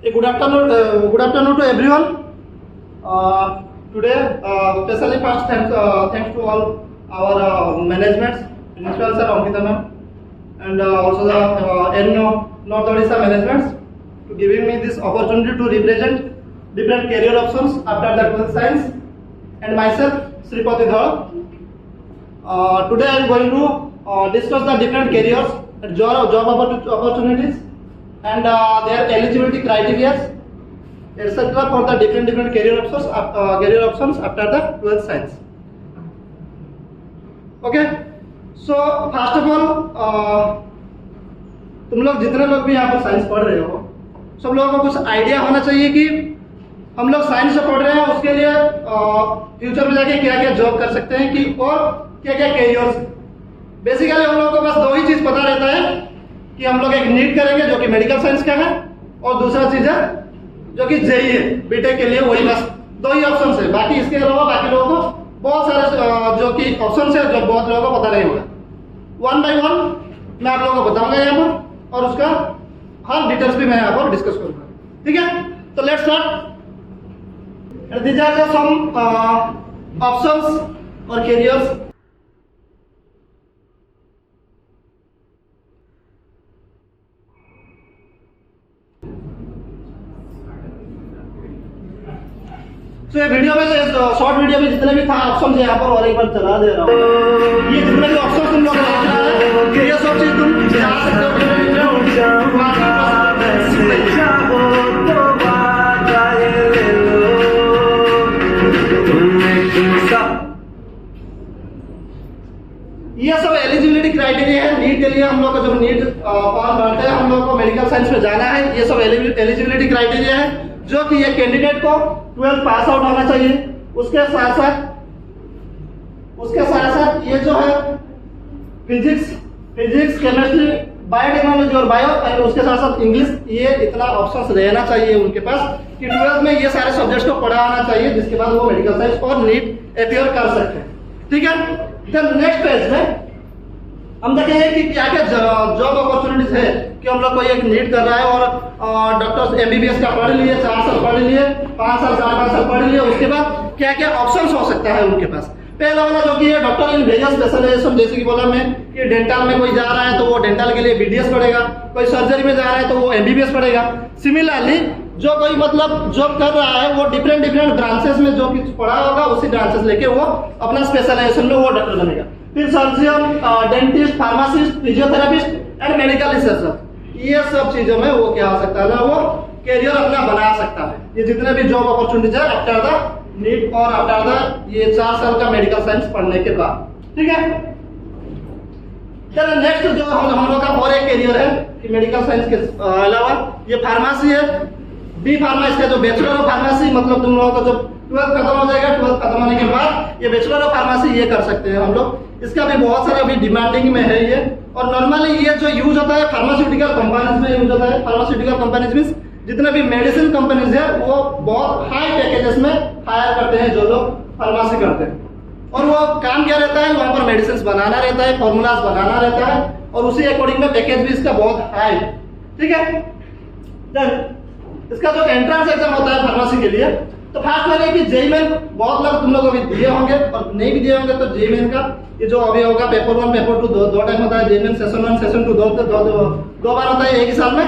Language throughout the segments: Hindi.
Good afternoon to everyone. Today, especially first thanks to all our managements, Principal Sir Ankita ma'am, and also the North Odisha managements to giving me this opportunity to represent different career options after the 12th science, and myself, Sripati Dhar. Today I am going to discuss the different careers, job opportunities, and their eligibility criteria, etc. for the different career options after the 12th science. Okay, so first of all, तुम लोग जितने लोग भी यहाँ पर साइंस पढ़ रहे हो, सब लोगों को कुछ आइडिया होना चाहिए कि हम लोग साइंस से पढ़ रहे हैं, उसके लिए फ्यूचर में जाके क्या क्या जॉब कर सकते हैं कि और क्या क्या कैरियर्स। बेसिकली हम लोगों को बस दो ही चीज पता रहता है कि हम लोग एक नीट करेंगे जो कि मेडिकल साइंस का है, और दूसरा चीज है जो कि जेई है बीटेक के लिए, वही बस दो ही ऑप्शन है। बाकी इसके अलावा बाकी लोगों को बहुत सारे जो कि ऑप्शन है जो बहुत लोगों को पता नहीं होगा। वन बाय वन मैं आप लोगों को बताऊंगा यहाँ पर, और उसका हर डिटेल्स भी मैं यहाँ पर डिस्कस करूंगा। ठीक है, तो let's start. These are some options or careers. तो ये वीडियो में शॉर्ट वीडियो में जितने भी था ऑप्शन यहाँ पर और एक बार चला दे रहा हूँ। ये जितने भी ऑप्शन तुम लोग देख रहे हैं, ये सब चीज तुम जा सकते हो। ये सब एलिजिबिलिटी क्राइटेरिया है नीट के लिए। हम लोग को जब नीट फॉर्म भरते हैं, हम लोग को मेडिकल साइंस में जाना है, ये सब एलिजिबिलिटी क्राइटेरिया है जो कि ये कैंडिडेट को 12th पास आउट होना चाहिए। उसके साथ साथ ये जो है फिजिक्स, केमिस्ट्री, बायोटेक्नोलॉजी और बायो, और उसके साथ साथ इंग्लिश, ये इतना ऑप्शंस रहना चाहिए उनके पास कि 12th में ये सारे सब्जेक्ट्स को पढ़ा आना चाहिए, जिसके बाद वो मेडिकल साइंस और नीट अपियर कर सकते हैं। ठीक है, फिर नेक्स्ट पेज में हम देखेंगे कि क्या क्या जॉब अपॉर्चुनिटीज है कि हम लोग कोई एक नीट कर रहा है और डॉक्टर एमबीबीएस का पढ़ लिए, 4 साल पढ़ लिए, 5 साल 4-5 साल पढ़ लिए, उसके बाद क्या क्या ऑप्शंस हो सकता है उनके पास। पहला वाला जो कि है डॉक्टर इन वेरियस स्पेशलाइजेशन, जैसे कि बोला मैं कि डेंटल में कोई जा रहा है तो वो डेंटल के लिए बीडीएस पढ़ेगा, कोई सर्जरी में जा रहा है तो वो एमबीबीएस पढ़ेगा। सिमिलरली जो कोई मतलब जॉब कर रहा है वो डिफरेंट ब्रांचेस में जो कुछ पढ़ा होगा उसी ब्रांचेस लेके वो अपना स्पेशलाइजेशन में वो डॉक्टर बनेगा। फिर surgeon, dentist, pharmacist, physiotherapist and medical researcher, ये सब चीजों में वो क्या हो सकता है ना, वो कैरियर अपना बना सकता है। ये जितने भी जॉब अपॉर्चुनिटीज है आफ्टर द नीट और आफ्टर द ये 4 साल का मेडिकल साइंस पढ़ने के बाद। ठीक है, चलो नेक्स्ट जो हम लोग का और एक कैरियर है कि मेडिकल साइंस के अलावा ये फार्मेसी है, बी फार्मा, इसका जो बैचलर ऑफ फार्मेसी, मतलब तुम लोगों को जब 12th खत्म हो जाएगा, 12th खत्म होने के बाद ये बैचलर ऑफ फार्मेसी ये कर सकते हैं हम लोग। इसका भी बहुत सारा अभी डिमांडिंग में है ये, और नॉर्मली ये जो यूज होता है फार्मास्यूटिकल कंपनीज में यूज होता है। फार्मास्यूटिकल कंपनीज में जितने भी मेडिसिन कंपनीज है वो बहुत हाई पैकेजेस में हायर करते हैं जो लोग फार्मेसी करते हैं, और वो काम क्या रहता है, वहां पर मेडिसिन बनाना रहता है, फॉर्मूलाज बनाना रहता है, और उसी अकॉर्डिंग में पैकेज भी इसका बहुत हाई। ठीक है, इसका जो एंट्रेंस एग्जाम होता है फार्मेसी के लिए, तो खास करके कि जेईई मेन बहुत लोग तुम लोग अभी दिए होंगे, और नहीं भी दिए होंगे तो जेईई मेन का ये जो अभी होगा पेपर 1 पेपर 2 दो टाइम होता है। जेईई मेन सेशन 1 सेशन 2 दो बार होता है एक ही साल में।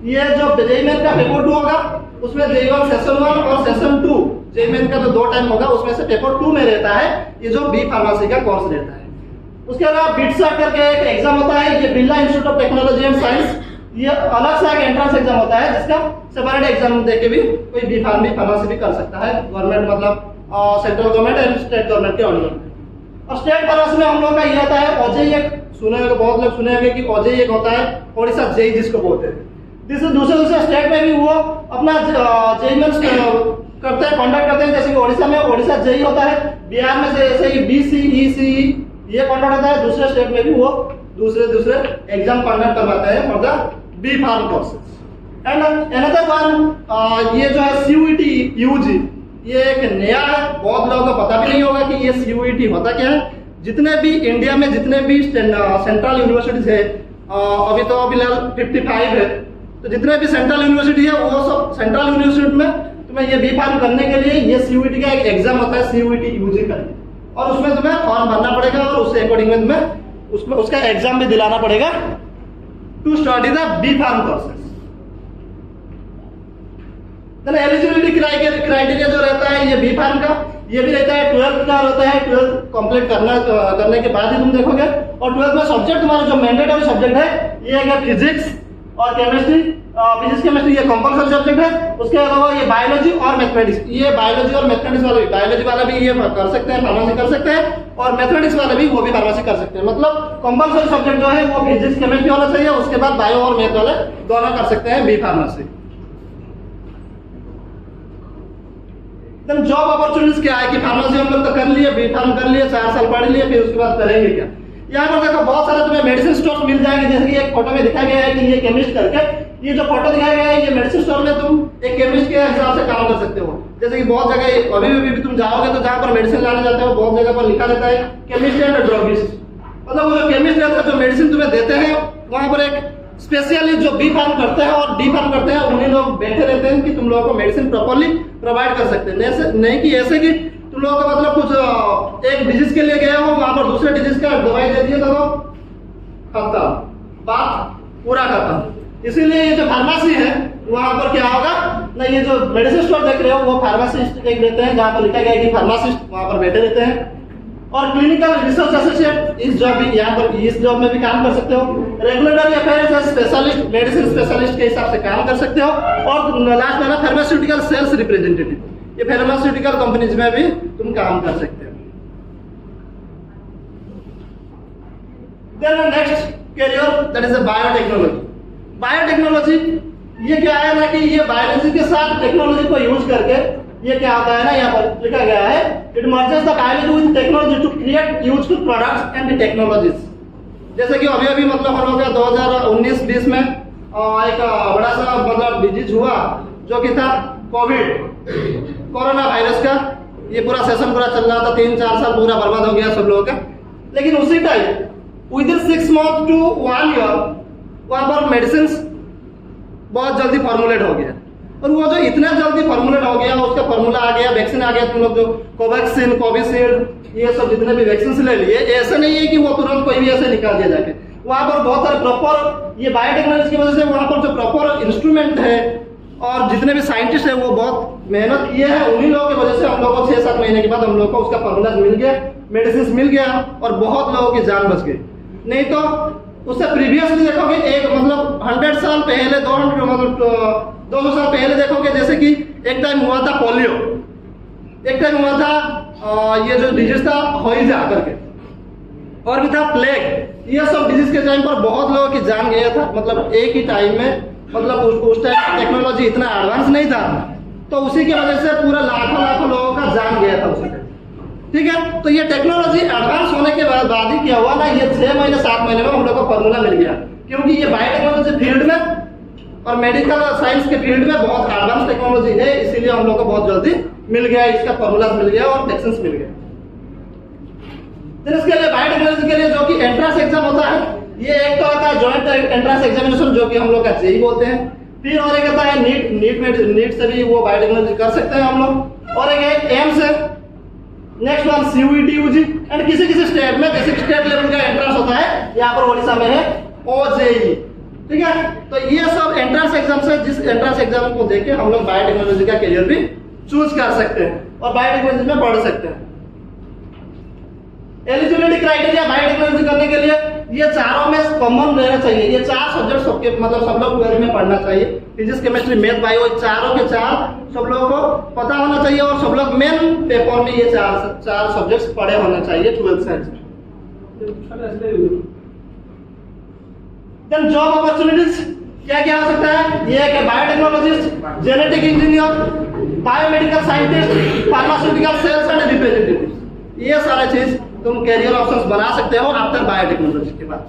ये जो जेईई मेन का पेपर 2 होगा उसमें जेईई 1 सेशन 1 और सेशन 2 जेईई मेन का जो 2 टाइम होगा उसमें से पेपर 2 में रहता है ये जो बी फार्मेसी का कोर्स रहता है। उसके अलावा बिट्सट करके एक एग्जाम होता है, ये Birla institute of technology and science, ये अलग सा एक एंट्रेंस एग्जाम होता है जिसका सेपरेट एग्जाम देके भी कोई बी फार्मेसी भी कर सकता है। गवर्नमेंट मतलब central government and state government के अंडर में। और स्टेट फार्मेसी में हम लोग का ये होता है ओजेई, एक सुने होंगे, बहुत लोग सुने होंगे कि ओजेई एक होता है ओडिशा जेईई जिसको बोलते हैं। दूसरे स्टेट में भी वो अपना जेईई मेंस करते हैं, कंडक्ट करते हैं। जैसे कि ओडिशा में ओडिशा जेईई होता है, बिहार में से ऐसे ही बीसीईसी ये कंडक्ट होता है। दूसरे स्टेट में भी वो दूसरे एग्जाम कंडक्ट करवाते हैं for the B pharm courses. And another one ये जो है सीयूईटी यूजी, ये एक नया है, बहुत लोगों को पता भी नहीं होगा कि ये सीयूईटी होता क्या है। जितने भी इंडिया में जितने भी सेंट्रल यूनिवर्सिटीज है, अभी तो फिलहाल 55 है, तो जितने भी सेंट्रल यूनिवर्सिटी है वो सब सेंट्रल यूनिवर्सिटी में तुम्हें ये बी फार्म करने के लिए ये CUET का एक एग्जाम होता है, CUET UG का, और उसमें तुम्हें फॉर्म भरना पड़ेगा और उससे अकॉर्डिंग में तुम्हें उसमें उसका एग्जाम भी दिलाना पड़ेगा to study the B pharm courses. Eligibility criteria जो रहता है ये बी फार्म का, ये भी रहता है 12th का रहता है, 12th कंप्लीट करने के बाद ही तुम देखोगे। और 12th में सब्जेक्ट तुम्हारा जो मैंडेटरी सब्जेक्ट है ये है फिजिक्स और केमिस्ट्री, फिजिक्स केमिस्ट्री ये कंपल्सरी सब्जेक्ट है। उसके अलावा ये बायोलॉजी और मैथमेटिक्स, ये बायोलॉजी और मैथमेटिक्स वाले भी, बायोलॉजी वाला भी ये कर सकते हैं, फार्मेसी कर सकते हैं, और मैथमेटिक्स वाले भी वो भी फार्मेसी कर सकते हैं। मतलब कंपल्सरी सब्जेक्ट जो है वो फिजिक्स केमिस्ट्री होना चाहिए, उसके बाद बायो और मैथ वाले दोनों कर सकते हैं बी फार्मेसी। जॉब अपॉर्चुनिटीज क्या है कि फार्मेसी हम लोग तो कर लिए, बी फार्म कर लिए, 4 साल पढ़ लिए, फिर उसके बाद करेंगे क्या। यहाँ पर देखो बहुत सारे तुम्हें मेडिसिन स्टोर मिल जाएंगे, जैसे कि एक फोटो में दिखाया गया है कि ये केमिस्ट करके, ये जो फोटो दिखाया गया है ये मेडिसिन स्टोर में तुम एक केमिस्ट के हिसाब से काम कर सकते हो। जैसे कि बहुत जगह अभी तुम जाओगे तो जहाँ पर मेडिसिन लाने जाते हो बहुत जगह पर लिखा रहता है केमिस्ट एंड ड्रगिस्ट, मतलब वो जो केमिस्ट रहता है जो मेडिसिन तुम्हें देते हैं वहाँ पर एक स्पेशली जो बी फार्म करते हैं और डी फार्म करते हैं उन्हीं लोग बैठे रहते हैं कि तुम लोगों को मेडिसिन प्रॉपर्ली प्रोवाइड कर सकते हैं। नहीं कि ऐसे कि तुम लोगों का मतलब कुछ एक डिजीज के लिए गए हो वहां पर दूसरे डिजीज का दवाई दे दिए तो खत्म, बात पूरा खत्म। इसीलिए ये जो फार्मेसी है वहां पर क्या होगा ना, ये जो मेडिसिन स्टोर देख रहे हो वो फार्मासिस्ट एक रहते हैं जहां पर लिखा गया है कि फार्मासिस्ट वहां पर बैठे रहते हैं। और क्लिनिकल रिसर्च एसोसिएट इस जॉब भी यहाँ पर इस जॉब में भी काम कर सकते हो। Regulatory affairs specialist, medicine specialist के हिसाब से काम कर सकते हो। और लास्ट में फार्मास्यूटिकल सेल्स रिप्रेजेंटेटिव, ये फार्मास्यूटिकल कंपनीज में भी तुम काम कर सकते हो। Then next career that is biotechnology. Biotechnology ये क्या है ना कि ये बायोलॉजी के साथ टेक्नोलॉजी को यूज करके ये क्या होता है ना, यहाँ पर लिखा गया है it merges the biology with technology to create useful products and technologies. जैसे कि अभी मतलब हम लोग का 2019-20 में एक बड़ा सा मतलब डिजीज हुआ जो कि था कोरोना वायरस का। ये पूरा सेशन पूरा चल रहा था, 3-4 साल पूरा बर्बाद हो गया सब लोगों का। लेकिन उसी time with in 6 months to 1 year वहां पर मेडिसिन बहुत जल्दी फॉर्मुलेट हो गया। और वो जो इतना जल्दी फॉर्मुलेट हो गया उसका फॉर्मूला आ गया, वैक्सीन आ गया। तुम लोग जो कोवैक्सीन, कोविशील्ड ये सब जितने भी वैक्सीन ले लिए, ऐसा नहीं है कि वो तुरंत कोई भी ऐसे निकाल दिया जाके। वहां पर बहुत सारे प्रॉपर ये बायोटेक्नोलॉजी की वजह से वहां पर जो प्रॉपर इंस्ट्रूमेंट है और जितने भी साइंटिस्ट है वो बहुत मेहनत किए हैं। उन्हीं लोगों की वजह से हम लोग को 6-7 महीने के बाद हम लोग को उसका फॉर्मूला मिल गया, मेडिसिन मिल गया और बहुत लोगों की जान बच गई। नहीं तो उससे प्रीवियसली देखोगे एक मतलब 100 साल पहले 200 साल पहले देखोगे, जैसे कि एक टाइम हुआ था पोलियो, एक टाइम हुआ था ये जो डिजीज था हॉइजा करके, और भी था प्लेग। ये सब डिजीज के टाइम पर बहुत लोगों की जान गया था, मतलब एक ही टाइम में। मतलब उस टाइम टेक्नोलॉजी इतना एडवांस नहीं था, तो उसी की वजह से पूरा लाखों लोगों का जान गया था उसी टाइम। ठीक है, तो ये टेक्नोलॉजी एडवांस होने के बाद ही क्या हुआ ना, ये 6 महीने 7 महीने में हम लोग को फॉर्मूला मिल गया। क्योंकि ये बायोटेक्नोलॉजी फील्ड में और मेडिकल साइंस के फील्ड में बहुत एडवांस टेक्नोलॉजी है, इसीलिए हम लोग को बहुत जल्दी मिल गया, इसका फॉर्मूला मिल गया और वैक्सीन मिल गया। फिर इसके लिए बायोटेक्नोलॉजी के लिए जो कि एंट्रेंस एग्जाम होता है, ये एक तो आता है जॉइंट एंट्रेंस एग्जामिनेशन जो कि हम लोग का जेईई बोलते हैं। फिर और एक आता है नीट से भी वो बायोटेक्नोलॉजी कर सकते हैं हम लोग। और एक है एम्स है, next one CUET UG। And किसी स्टेट में जैसे स्टेट लेवल का एंट्रेंस होता है, यहाँ पर ओडिशा में है OJEE। ठीक है, तो ये सब एंट्रेंस एग्जाम से, जिस एंट्रेंस एग्जाम को देख के हम लोग बायोटेक्नोलॉजी का करियर भी चूज कर सकते हैं और बायोटेक्नोलॉजी में पढ़ सकते हैं। एलिजिबिलिटी क्राइटेरिया बायोटेक्नोलॉजी करने के लिए ये चारों में कॉमन रहना चाहिए। ये 4 सब्जेक्ट सबके मतलब सब लोग 12th में पढ़ना चाहिए। फिजिक्स, केमिस्ट्री, मैथ, बायो, चारों के 4 सब लोगों को पता होना चाहिए और सब लोग मेन पेपर में ये 4 सब्जेक्ट्स पढ़े होना चाहिए 12th साइंस में। देन जॉब अपॉर्चुनिटीज क्या क्या हो सकता है, ये है biotechnologist, genetic engineer, biomedical scientist, pharmaceutical sales and representative. ये सारे चीज तुम कैरियर ऑप्शंस बना सकते हो आफ्टर बायोटेक्नोलॉजी के बाद।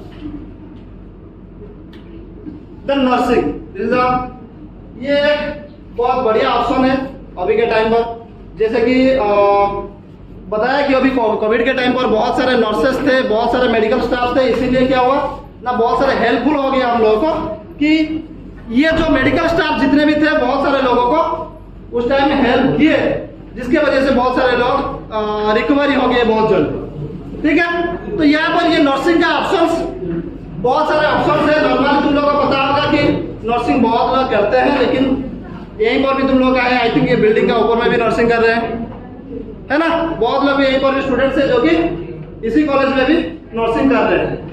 देन नर्सिंग, ये एक बहुत बढ़िया ऑप्शन है अभी के टाइम पर। जैसे कि बताया कि अभी कोविड के टाइम पर बहुत सारे नर्सेस थे, बहुत सारे मेडिकल स्टाफ थे, इसीलिए क्या हुआ ना बहुत सारे हेल्पफुल हो गया हम लोगों को कि ये जो मेडिकल स्टाफ जितने भी थे बहुत सारे लोगों को उस टाइम में हेल्प किए, जिसके वजह से बहुत सारे लोग रिकवरी हो गए बहुत जल्द। ठीक है, तो यहाँ पर ये नर्सिंग का ऑप्शंस, बहुत सारे ऑप्शंस है। नॉर्मली तुम लोगों को पता होगा कि नर्सिंग बहुत लोग करते हैं, लेकिन यहीं पर भी तुम लोग आए, आई थिंक ये बिल्डिंग का ऊपर में भी नर्सिंग कर रहे हैं, है ना। बहुत लोग यहीं पर भी स्टूडेंट्स है जो कि इसी कॉलेज में भी नर्सिंग कर रहे हैं।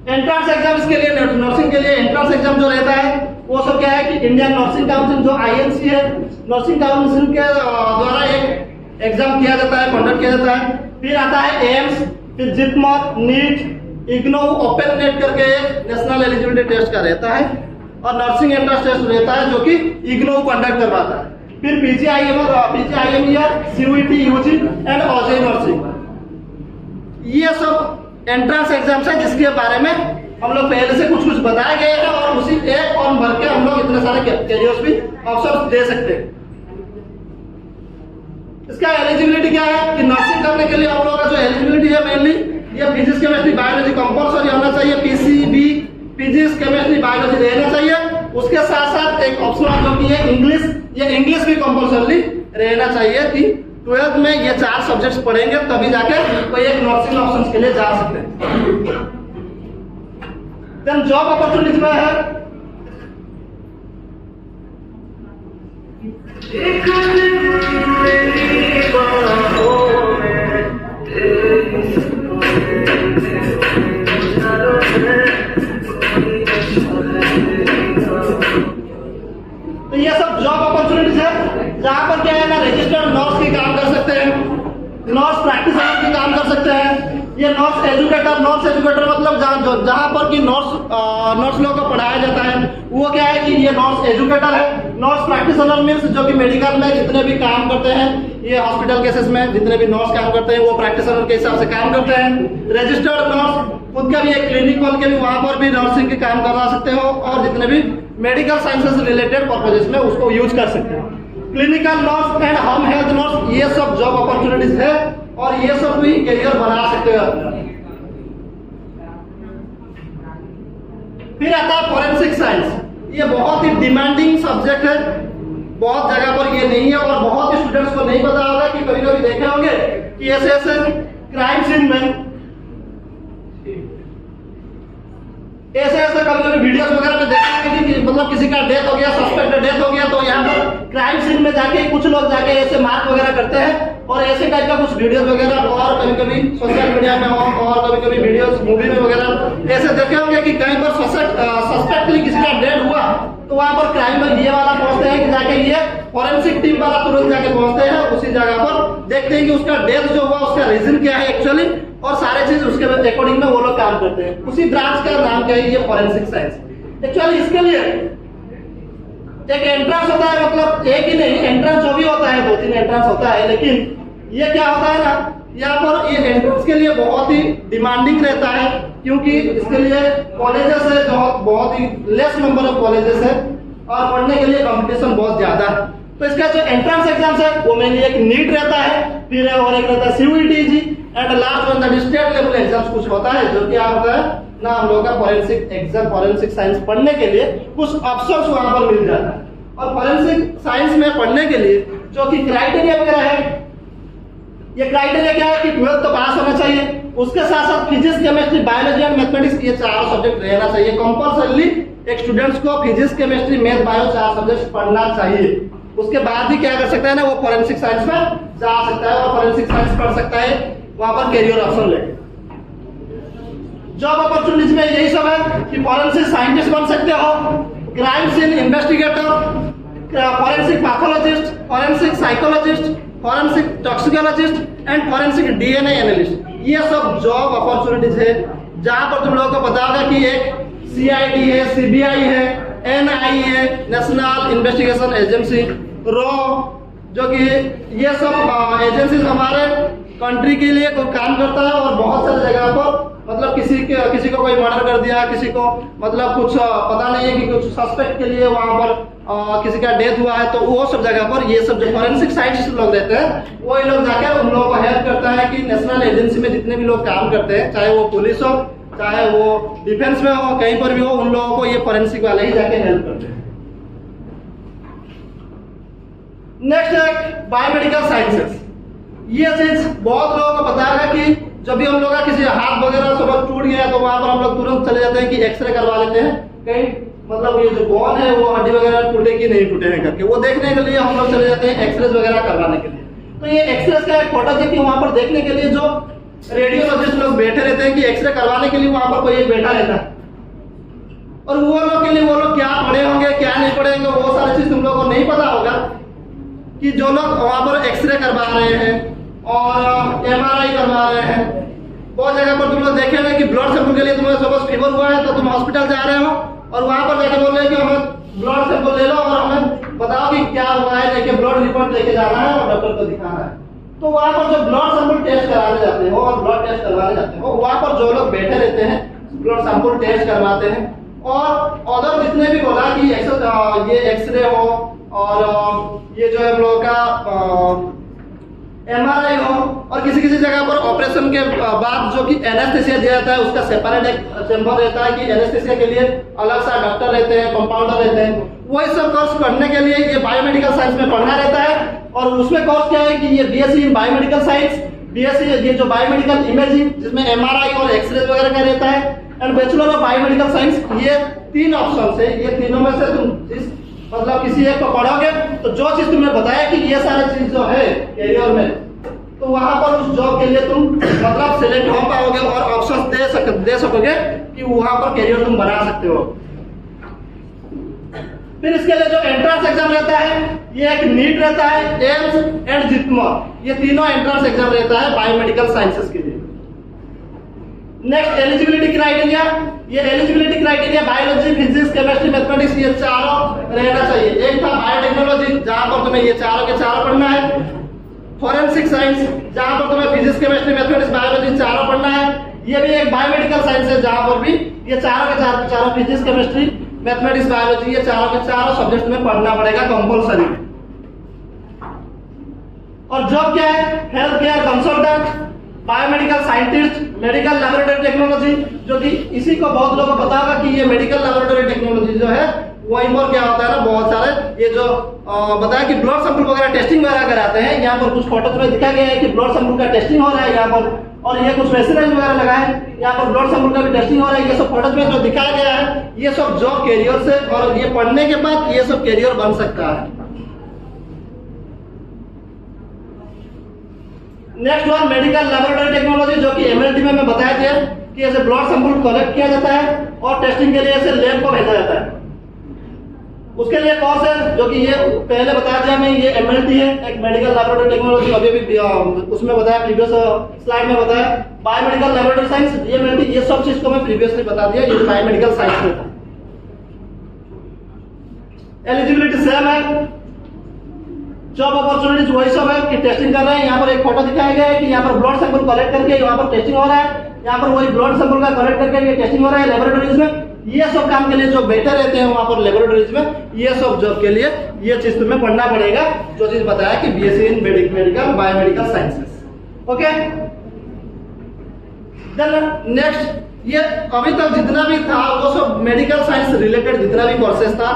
एंट्रेंस एग्जाम इसके लिए, नर्सिंग के लिए एंट्रेंस एग्जाम जो रहता है वो सब क्या है कि इंडियन नर्सिंग काउंसिल जो INC है, नर्सिंग काउंसिल के द्वारा एक एग्जाम किया जाता है, कंडक्ट किया जाता है। फिर आता है एम्स, फिर जिपमर, नीट, इग्नो, ओपन नेट करके एक नेशनल एलिजिबिलिटी टेस्ट का रहता है, और नर्सिंग एंट्रेंस टेस्ट रहता है जो कि इग्नो कंडक्ट करवाता है। फिर PGIM या CUET UG and OJEE nursing, ये सब एंट्रेंस एग्जाम्स है जिसके बारे में हम लोग पहले से कुछ बताए गए हैं, और उसी एक फॉर्म भर के हम लोग इतने सारे कैरियर्स भी ऑप्शन दे सकते हैं। इसका एलिजिबिलिटी क्या है कि नर्सिंग करने के लिए हम लोग का जो एलिजिबिलिटी है मेनली ये फिजिक्स केमिस्ट्री बायोलॉजी कंपल्सरी होना चाहिए, PCB फिजिक्स केमिस्ट्री बायोलॉजी रहना चाहिए। उसके साथ साथ एक ऑप्शनल जो कि है इंग्लिश, ये इंग्लिश भी कंपल्सरी रहना चाहिए कि 12th में ये 4 सब्जेक्ट्स पढ़ेंगे तभी जाके कोई एक नर्सिंग ऑप्शंस के लिए जा सकते हैं। देन जॉब अपॉर्चुनिटीज में है तो ये सब जॉब अपॉर्चुनिटीज है जहां पर क्या है ना, रजिस्टर्ड नर्स की काम कर सकते हैं, नर्स प्रैक्टिशनर की काम कर सकते हैं। ये नर्स एजुकेटर मतलब जहां पर कि नर्स लोगों को पढ़ाया जाता है वो क्या है कि ये नर्स एजुकेटर है। नर्स प्रैक्टिशनर मीन्स जो कि मेडिकल में जितने भी काम करते हैं, ये हॉस्पिटल केसेस में जितने भी नर्स काम करते हैं वो प्रैक्टिशनर के हिसाब से काम करते हैं। रजिस्टर्ड नर्स खुद का भी एक क्लिनिक खोल के भी वहां पर भी नर्सिंग के काम करवा सकते हो, और जितने भी मेडिकल साइंसेस से रिलेटेड पर्पजेस में उसको यूज कर सकते हो। Clinical nurse and home health nurse, ये सब जॉब अपॉर्चुनिटीज है, और ये सब भी करियर बना सकते हो। फिर आता है फॉरेंसिक साइंस, ये बहुत ही डिमांडिंग सब्जेक्ट है, बहुत जगह पर ये नहीं है, और बहुत ही स्टूडेंट्स को नहीं पता होगा कि कभी कभी देखे होंगे कि ऐसे क्राइम सीन में ऐसे कभी कभी वीडियोस वगैरह में देखेंगे कि मतलब किसी का डेथ हो गया, सस्पेक्टेड डेथ हो गया, तो यहाँ पर क्राइम सीन में जाके कुछ लोग जाके ऐसे मार्क वगैरह करते हैं, और ऐसे टाइप का कुछ वीडियोस वगैरह, और कभी कभी सोशल मीडिया में और कभी कभी वीडियोस मूवी में वगैरह ऐसे देखे होंगे कि कहीं पर सस्पेक्टली किसी का डेथ हुआ तो वहाँ पर क्राइम में ये वाला पहुंचते हैं कि जाके ये फॉरेंसिक टीम वाला तुरंत जाके पहुंचते हैं उसी जगह पर, देखते हैं कि उसका डेथ जो हुआ उसका रीजन क्या है एक्चुअली, और सारे चीज उसके अकॉर्डिंग में वो लोग काम करते हैं। उसी ब्रांच का नाम क्या है, ये फॉरेंसिक साइंस। एक्चुअली इसके लिए एक एंट्रेंस होता है, मतलब एक ही नहीं, एंट्रेंस जो भी होता है 2-3 एंट्रेंस होता है, लेकिन ये क्या होता है ना, यहाँ पर ये एंट्रेंस के लिए बहुत ही डिमांडिंग रहता है, क्योंकि इसके लिए कॉलेजेस है जो बहुत ही लेस नंबर ऑफ कॉलेजेस है, और पढ़ने के लिए कंपटीशन बहुत ज्यादा है। तो इसका जो एंट्रेंस एग्जाम्स है वो मेनली एक नीट रहता है, फिर और एक रहता है CUET and last one that state level exams कुछ होता है, जो क्या होता है ना, हम लोग का फॉरेंसिक एग्जाम, फॉरेंसिक साइंस पढ़ने के लिए कुछ ऑप्शंस वहां पर मिल जाता है। और फॉरेंसिक साइंस में पढ़ने के लिए जो कि क्राइटेरिया वगैरह है, ये क्राइटेरिया क्या है कि 12th तो पास होना चाहिए, उसके साथ साथ physics chemistry biology and mathematics ये 4 सब्जेक्ट रहना चाहिए कंपल्सरी। एक स्टूडेंट्स को physics chemistry math bio 4 subject पढ़ना चाहिए। उसके बाद भी क्या कर सकता है ना, वो फॉरेंसिक साइंस में जा सकता है और फॉरेंसिक साइंस पढ़ सकता है, वहां पर कैरियर ऑप्शन लेके। जॉब अपॉर्चुनिटीज में यही सब है कि फॉरेंसिक साइंटिस्ट बन सकते हो, crime scene investigator, forensic pathologist, forensic psychologist, forensic toxicologist and forensic DNA analyst. ये सब जॉब अपॉर्चुनिटीज है, जहां पर तुम लोगों को पता होगा कि एक CID है, CBI है, NIA है, नेशनल इन्वेस्टिगेशन एजेंसी, रॉ, जो कि ये सब एजेंसीज हमारे कंट्री के लिए कोई काम करता है, और बहुत सारी जगह पर मतलब किसी को कोई मर्डर कर दिया, किसी को मतलब कुछ पता नहीं है कि कुछ सस्पेक्ट के लिए वहां पर किसी का डेथ हुआ है, तो वो सब जगह पर ये सब जो फॉरेंसिक साइंटिस्ट लोग रहते हैं वही लोग जाकर उन लोगों को हेल्प करता है कि नेशनल एजेंसी में जितने भी लोग काम करते हैं, चाहे वो पुलिस हो, चाहे वो डिफेंस में हो, कहीं पर भी हो, उन लोगों को ये फोरेंसिक वाले ही जाके हेल्प करते हैं। नेक्स्ट है बायोमेडिकल साइंसेस। ये चीज बहुत लोगों को पता है कि जब भी हम लोग का किसी हाथ वगैरह सब टूट गया तो वहां पर हम लोग तुरंत चले जाते हैं कि एक्सरे करवा लेते हैं, कहीं मतलब ये जो बोन है वो हड्डी वगैरह टूटे कि नहीं टूटे हैं करके वो देखने के लिए हम लोग चले जाते हैं एक्सरे वगैरह करवाने के लिए। तो ये एक्सरे का एक फोटो देखिए, वहां पर देखने के लिए जो रेडियोलॉजिस्ट लोग बैठे रहते हैं कि एक्सरे करवाने के लिए वहां पर कोई एक बैठा रहता है, और वो लोग के लिए वो लोग क्या पढ़े होंगे क्या नहीं पढ़े होंगे वो सारी चीज तुम लोग को नहीं पता होगा कि जो लोग वहां पर एक्सरे करवा रहे हैं और MRI करवा रहे हैं, बहुत जगह पर तुम लोग देखेंगे कि ब्लड सैंपल के लिए तुम्हें सपोज फीवर हुआ है तो तुम हॉस्पिटल जा रहे हो और वहां पर जाके बोल रहे हैं कि हमें ब्लड सैंपल ले लो और हमें बताओ कि क्या हुआ है, लेके ब्लड रिपोर्ट लेके जाना है और डॉक्टर को दिखाना है। तो वहां पर जो ब्लड सैंपल टेस्ट कराने जाते हो और ब्लड टेस्ट करवाने जाते हो, वहां पर जो लोग बैठे रहते हैं ब्लड सैंपल टेस्ट करवाते हैं और अदर जितने भी बोला कि ये एक्सरे हो और ये जो है हम लोगों का MRI हो और किसी किसी जगह पर ऑपरेशन के बाद जो कि एनेस्थेसिया दिया जाता है उसका सेपरेट एक चैम्बर रहता है कि एनेस्थेसिया के लिए अलग सा डॉक्टर रहते हैं, कंपाउंडर रहते हैं। वही सब कोर्स पढ़ने के लिए ये बायोमेडिकल साइंस में पढ़ना रहता है और उसमें कोर्स क्या है कि ये BSc इन बायोमेडिकल साइंस, BSc ये जो बायोमेडिकल इमेजिंग जिसमें MRI और एक्सरे वगैरह का रहता है, and bachelor of biomedical science. ये तीन ऑप्शन है, ये तीनों में से तुम जिस मतलब किसी एक को पढ़ोगे तो जो चीज तुमने बताया कि ये सारी चीज जो है कैरियर में, तो वहां पर उस जॉब के लिए तुम मतलब सिलेक्ट हो पाओगे और ऑप्शंस दे सकोगे कि वहां पर कैरियर तुम बना सकते हो। फिर इसके लिए जो एंट्रेंस एग्जाम रहता है ये एक नीट रहता है, एम्स एंड जितमर, ये तीनों एंट्रेंस एग्जाम रहता है बायोमेडिकल साइंसेस के लिए। नेक्स्ट एलिजिबिलिटी क्राइटेरिया, ये eligibility criteria biology, physics, chemistry, mathematics ये चारों रहना चाहिए। एक था बायोटेक्नोलॉजी जहां पर तुम्हें ये चारों के चारों पढ़ना है, फॉरेंसिक साइंस जहां पर तुम्हें फिजिक्स, केमिस्ट्री, मैथमेटिक्स, बायोलॉजी चारों पढ़ना है। ये भी एक बायोमेडिकल साइंस है जहां पर भी ये चारों के चारों फिजिक्स, केमिस्ट्री, मैथमेटिक्स, बायोलॉजी ये चारों के चारों सब्जेक्ट में पढ़ना पड़ेगा कंपल्सरी। और जॉब क्या है, health care consultant, biomedical scientist, medical laboratory technology, जो कि इसी को बहुत लोगों को पता होगा कि ये मेडिकल लैबोरेटरी टेक्नोलॉजी जो है वही पर क्या होता है ना, बहुत सारे ये जो बताया कि ब्लड सैंपल वगैरह टेस्टिंग वगैरह कराते हैं। यहाँ पर कुछ फोटोज में दिखा गया है कि ब्लड सैंपल का टेस्टिंग हो रहा है यहाँ पर, और ये कुछ मशीनरी वगैरह लगा है यहाँ पर ब्लड सैंपल का भी टेस्टिंग हो रहा है। ये सब फोटोज में जो दिखाया गया है ये सब जॉब कैरियर से और ये पढ़ने के बाद ये सब कैरियर बन सकता है। Next one medical laboratory technology, जो कि MLT में बताया गया कि ऐसे ब्लड सैंपल कलेक्ट किया जाता है और टेस्टिंग के लिए ऐसे लैब को भेजा जाता है। उसके लिए कोर्स है जो कि ये पहले बताया था मैं, ये MLT है, एक मेडिकल लैबोरेटरी टेक्नोलॉजी, अभी भी उसमें बताया प्रीवियस स्लाइड में बताया। बायोमेडिकल लैबोरेटरी साइंस, ये MLT, ये सब चीज को मैं प्रीवियसली बता दिया, ये बायोमेडिकल साइंस में था। एलिजिबिलिटी सेम है, जॉब अपॉर्चुनिटीज वही सब है कि टेस्टिंग कर रहे हैं। यहाँ पर एक फोटो दिखाया गया है कि यहाँ पर ब्लड सैंपल कलेक्ट करके यहाँ पर टेस्टिंग हो रहा है, यहाँ पर वही ब्लड सैंपल का कलेक्ट करके ये टेस्टिंग हो रहा है लेबोरेटरीज में। ये सब काम के लिए जो बेटर रहते हैं वहां पर लेबोरेटरीज में, ये सब जॉब के लिए ये चीज तुम्हें पढ़ना पड़ेगा, जो चीज बताया कि BSc in medical biomedical sciences. Okay, then next, ये अभी तक जितना भी था वो सब मेडिकल साइंस रिलेटेड जितना भी कोर्सेज था,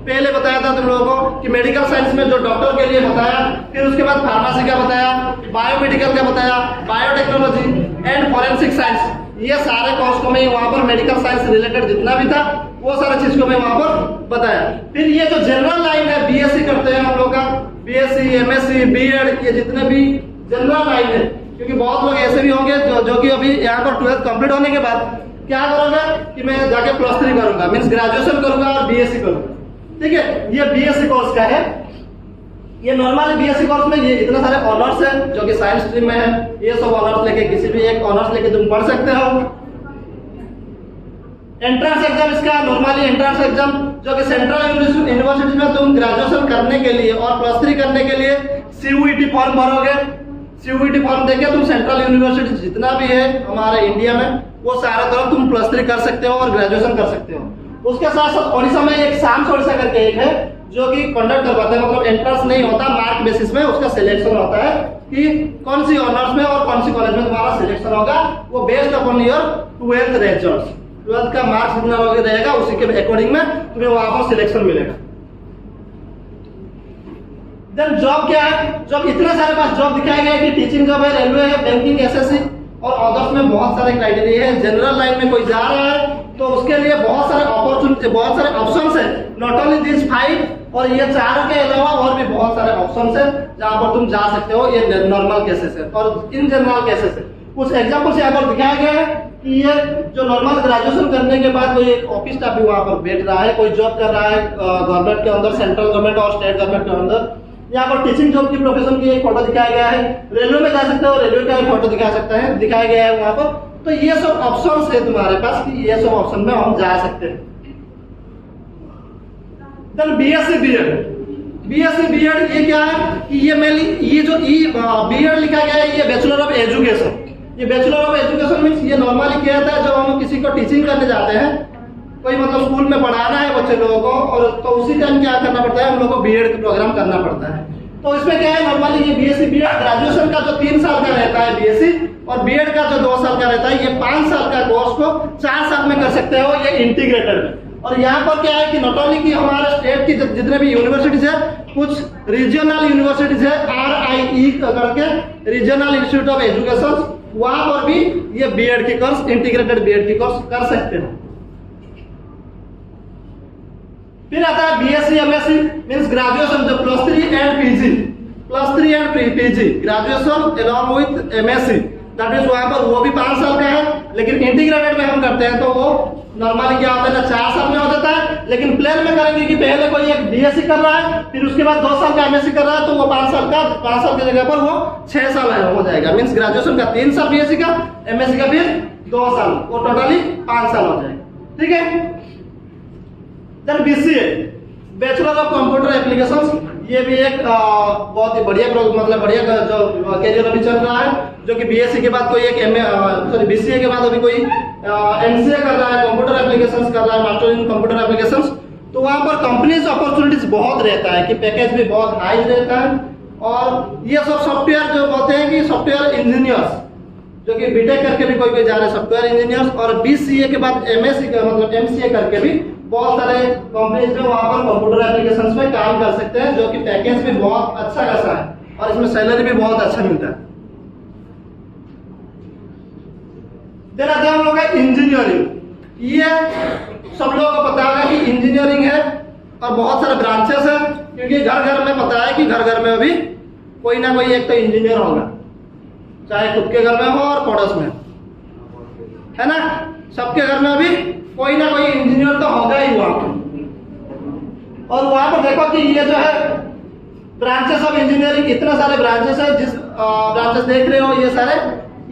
पहले बताया था तुम लोगों को कि मेडिकल साइंस में जो डॉक्टर के लिए बताया, फिर उसके बाद फार्मेसी का बताया, बायोमेडिकल का बताया, बायोटेक्नोलॉजी एंड फॉरेंसिक साइंस, ये सारे कोर्स को मैं वहां पर मेडिकल साइंस रिलेटेड जितना भी था वो सारा चीज को मैं वहां पर बताया। फिर ये जो जनरल लाइन है BSc करते हैं हम लोग का, BSc, MSc, B.Ed, ये जितने भी जनरल लाइन है, क्योंकि बहुत लोग ऐसे भी होंगे जो कि अभी यहाँ पर 12th कंप्लीट होने के बाद क्या करोगे कि मैं जाके +3 करूंगा, मीन्स ग्रेजुएशन करूंगा और BSc करूंगा। ठीक है, ये BSc कोर्स का है। ये नॉर्मली BSc कोर्स में ये इतने सारे ऑनर्स है जो कि साइंस स्ट्रीम में है, ये सब ऑनर्स लेके किसी भी एक ऑनर्स लेके तुम पढ़ सकते हो। एंट्रेंस एग्जाम इसका नॉर्मली एंट्रेंस एग्जाम जो कि सेंट्रल यूनिवर्सिटी में तुम ग्रेजुएशन करने के लिए और +3 करने के लिए CUET फॉर्म भरोगे। CUET फॉर्म देके तुम सेंट्रल यूनिवर्सिटी जितना भी है हमारे इंडिया में वो सारा तरफ तुम +3 कर सकते हो और ग्रेजुएशन कर सकते हो। उसके साथ साथ ओडिशा में एक साम्स ओडिशा करके एक है जो कि कंडक्ट करवाता है, मतलब एंट्रेंस नहीं होता, मार्क बेसिस में उसका सिलेक्शन होता है कि कौन सी ऑनर्स में और कौन सी कॉलेज में तुम्हारा सिलेक्शन होगा, वो based upon your 12th results, 12th का मार्क्स जितना रहेगा उसी के अकॉर्डिंग में तुम्हें वहां पर सिलेक्शन मिलेगा। देन जॉब क्या है, जॉब इतने सारे पास जॉब दिखाया गया है कि टीचिंग जॉब है, रेलवे है, बैंकिंग, एसएससी और अदर्स में बहुत सारे क्राइटेरिया है। जनरल लाइन में कोई जा रहा है तो उसके लिए बहुत सारे अपॉर्चुनिटी, बहुत सारे ऑप्शंस है, नॉट ओनली दिस 5 और ये 4 के अलावा और भी बहुत सारे ऑप्शंस है जहां पर तुम जा सकते हो। ये नॉर्मल केसेस है और इन जनरल केसेस है। कुछ एग्जांपल्स यहाँ पर दिखाया गया है कि ये जो नॉर्मल ग्रेजुएशन करने के बाद कोई एक ऑफिस स्टाफ भी वहां पर बैठ रहा है, कोई जॉब कर रहा है गवर्नमेंट के अंदर, सेंट्रल गवर्नमेंट और स्टेट गवर्नमेंट के अंदर। यहाँ पर टीचिंग जॉब की प्रोफेशन की एक फोटो दिखाया गया है, रेलवे में जा सकते हो, रेलवे का एक फोटो दिखाया गया है वहां पर। तो ये सब ऑप्शंस है तुम्हारे पास कि ये सब ऑप्शन में हम जा सकते हैं। देन बीएससी बीएड ये क्या है कि ये मेनली ये जो बीएड लिखा गया है ये बैचलर ऑफ एजुकेशन। ये बैचलर ऑफ एजुकेशन मीन्स ये नॉर्मली क्या होता है, जब हम किसी को टीचिंग करने जाते हैं, कोई मतलब स्कूल में पढ़ाना है बच्चे लोगों को, और तो उसी टाइम क्या करना पड़ता है, हम लोगों को बीएड का प्रोग्राम करना पड़ता है। तो इसमें क्या है, नॉर्मली ये बीएससी बीएड ग्रेजुएशन का जो 3 साल का रहता है बीएससी, और बीएड का जो 2 साल का रहता है, ये 5 साल का कोर्स को 4 साल में कर सकते हो, ये इंटीग्रेटेड है। और यहाँ पर क्या है कि नॉट ओनली कि हमारे स्टेट की जितने भी यूनिवर्सिटीज है, कुछ रीजनल यूनिवर्सिटीज है, RIE करके रीजनल इंस्टीट्यूट ऑफ एजुकेशन, वहां पर भी ये बीएड की कोर्स, इंटीग्रेटेड बीएड की कोर्स कर सकते हो। फिर आता है बीएससी एमएससी मींस ग्रेजुएशन, जो +3 and PG, graduation along with MSc, that means वहां पर वो भी 5 साल का है, लेकिन इंटीग्रेटेड में हम करते हैं तो वो नॉर्मली क्या होता है ना 4 साल में हो जाता है। लेकिन प्लेन में करेंगे कि पहले कोई एक बीएससी कर रहा है, फिर उसके बाद 2 साल का एमएससी कर रहा है, तो वो 5 साल की जगह पर वो 6 साल हो जाएगा। मींस ग्रेजुएशन का 3 साल बीएससी का, एमएससी का फिर 2 साल, वो टोटली 5 साल हो जाएगा। ठीक है। Then BCA bachelor of computer applications, ये भी एक बहुत ही बढ़िया जो कैरियर अभी चल रहा है, जो कि बीएससी के बाद कोई एक बीसीए के बाद अभी कोई एमसीए कर रहा है, कंप्यूटर एप्लीकेशंस कर रहा है, मास्टर इन कंप्यूटर एप्लीकेशंस। तो वहां पर कंपनीज अपॉर्चुनिटीज बहुत रहता है कि पैकेज भी बहुत हाई रहता है। और ये सब सॉफ्टवेयर जो बोलते हैं कि सॉफ्टवेयर इंजीनियर्स, जो कि बीटेक करके भी कोई जा रहे हैं सॉफ्टवेयर इंजीनियर्स, और बीसीए के बाद एमएससी का मतलब एमसीए करके भी बहुत सारे कंपनीज में वहां पर कंप्यूटर एप्लीकेशंस में काम कर सकते हैं, जो कि पैकेज भी बहुत अच्छा खासा है और इसमें सैलरी भी बहुत अच्छा मिलता है। देन आता है हम लोग का इंजीनियरिंग। ये सब लोगों को पता होगा कि इंजीनियरिंग है और बहुत सारे ब्रांचेस है, क्योंकि घर घर में पता है कि घर घर में अभी कोई ना कोई एक तो इंजीनियर होगा, चाहे खुद के घर में हो और पड़ोस में, है ना। सबके घर में अभी कोई ना कोई इंजीनियर तो होगा ही वहां पर। और वहां पर देखो कि ये जो है ब्रांचेस ऑफ इंजीनियरिंग, इतने सारे ब्रांचेस है, जिस ब्रांचेस देख रहे हो ये सारे,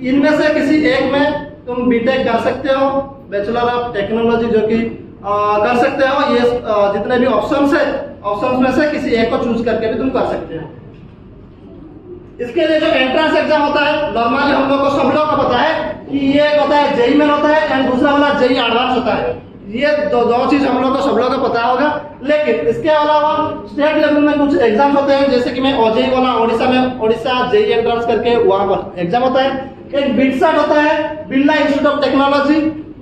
इनमें से किसी एक में तुम बीटेक कर सकते हो, बैचलर ऑफ टेक्नोलॉजी जो कि कर सकते हो। ये जितने भी ऑप्शंस है, ऑप्शंस में से किसी एक को चूज करके भी तुम कर सकते हो। इसके लिए जो एंट्रेंस एग्जाम होता है, नॉर्मली हम लोग को सब लोग को पता है कि ये एक होता है जेईई मेन होता है एंड दूसरा वाला जेईई एडवांस होता है। ये दो चीज हम लोग को सब लोग को पता होगा। लेकिन इसके अलावा स्टेट लेवल में कुछ एग्जाम्स होते हैं, जैसे कि मैं ओजेई वाला उड़ीसा में, उड़ीसा जेईई एंट्रेंस करके वहां पर एग्जाम होता है। एक बिटसेट होता है, बिरला इंस्टीट्यूट ऑफ टेक्नोलॉजी,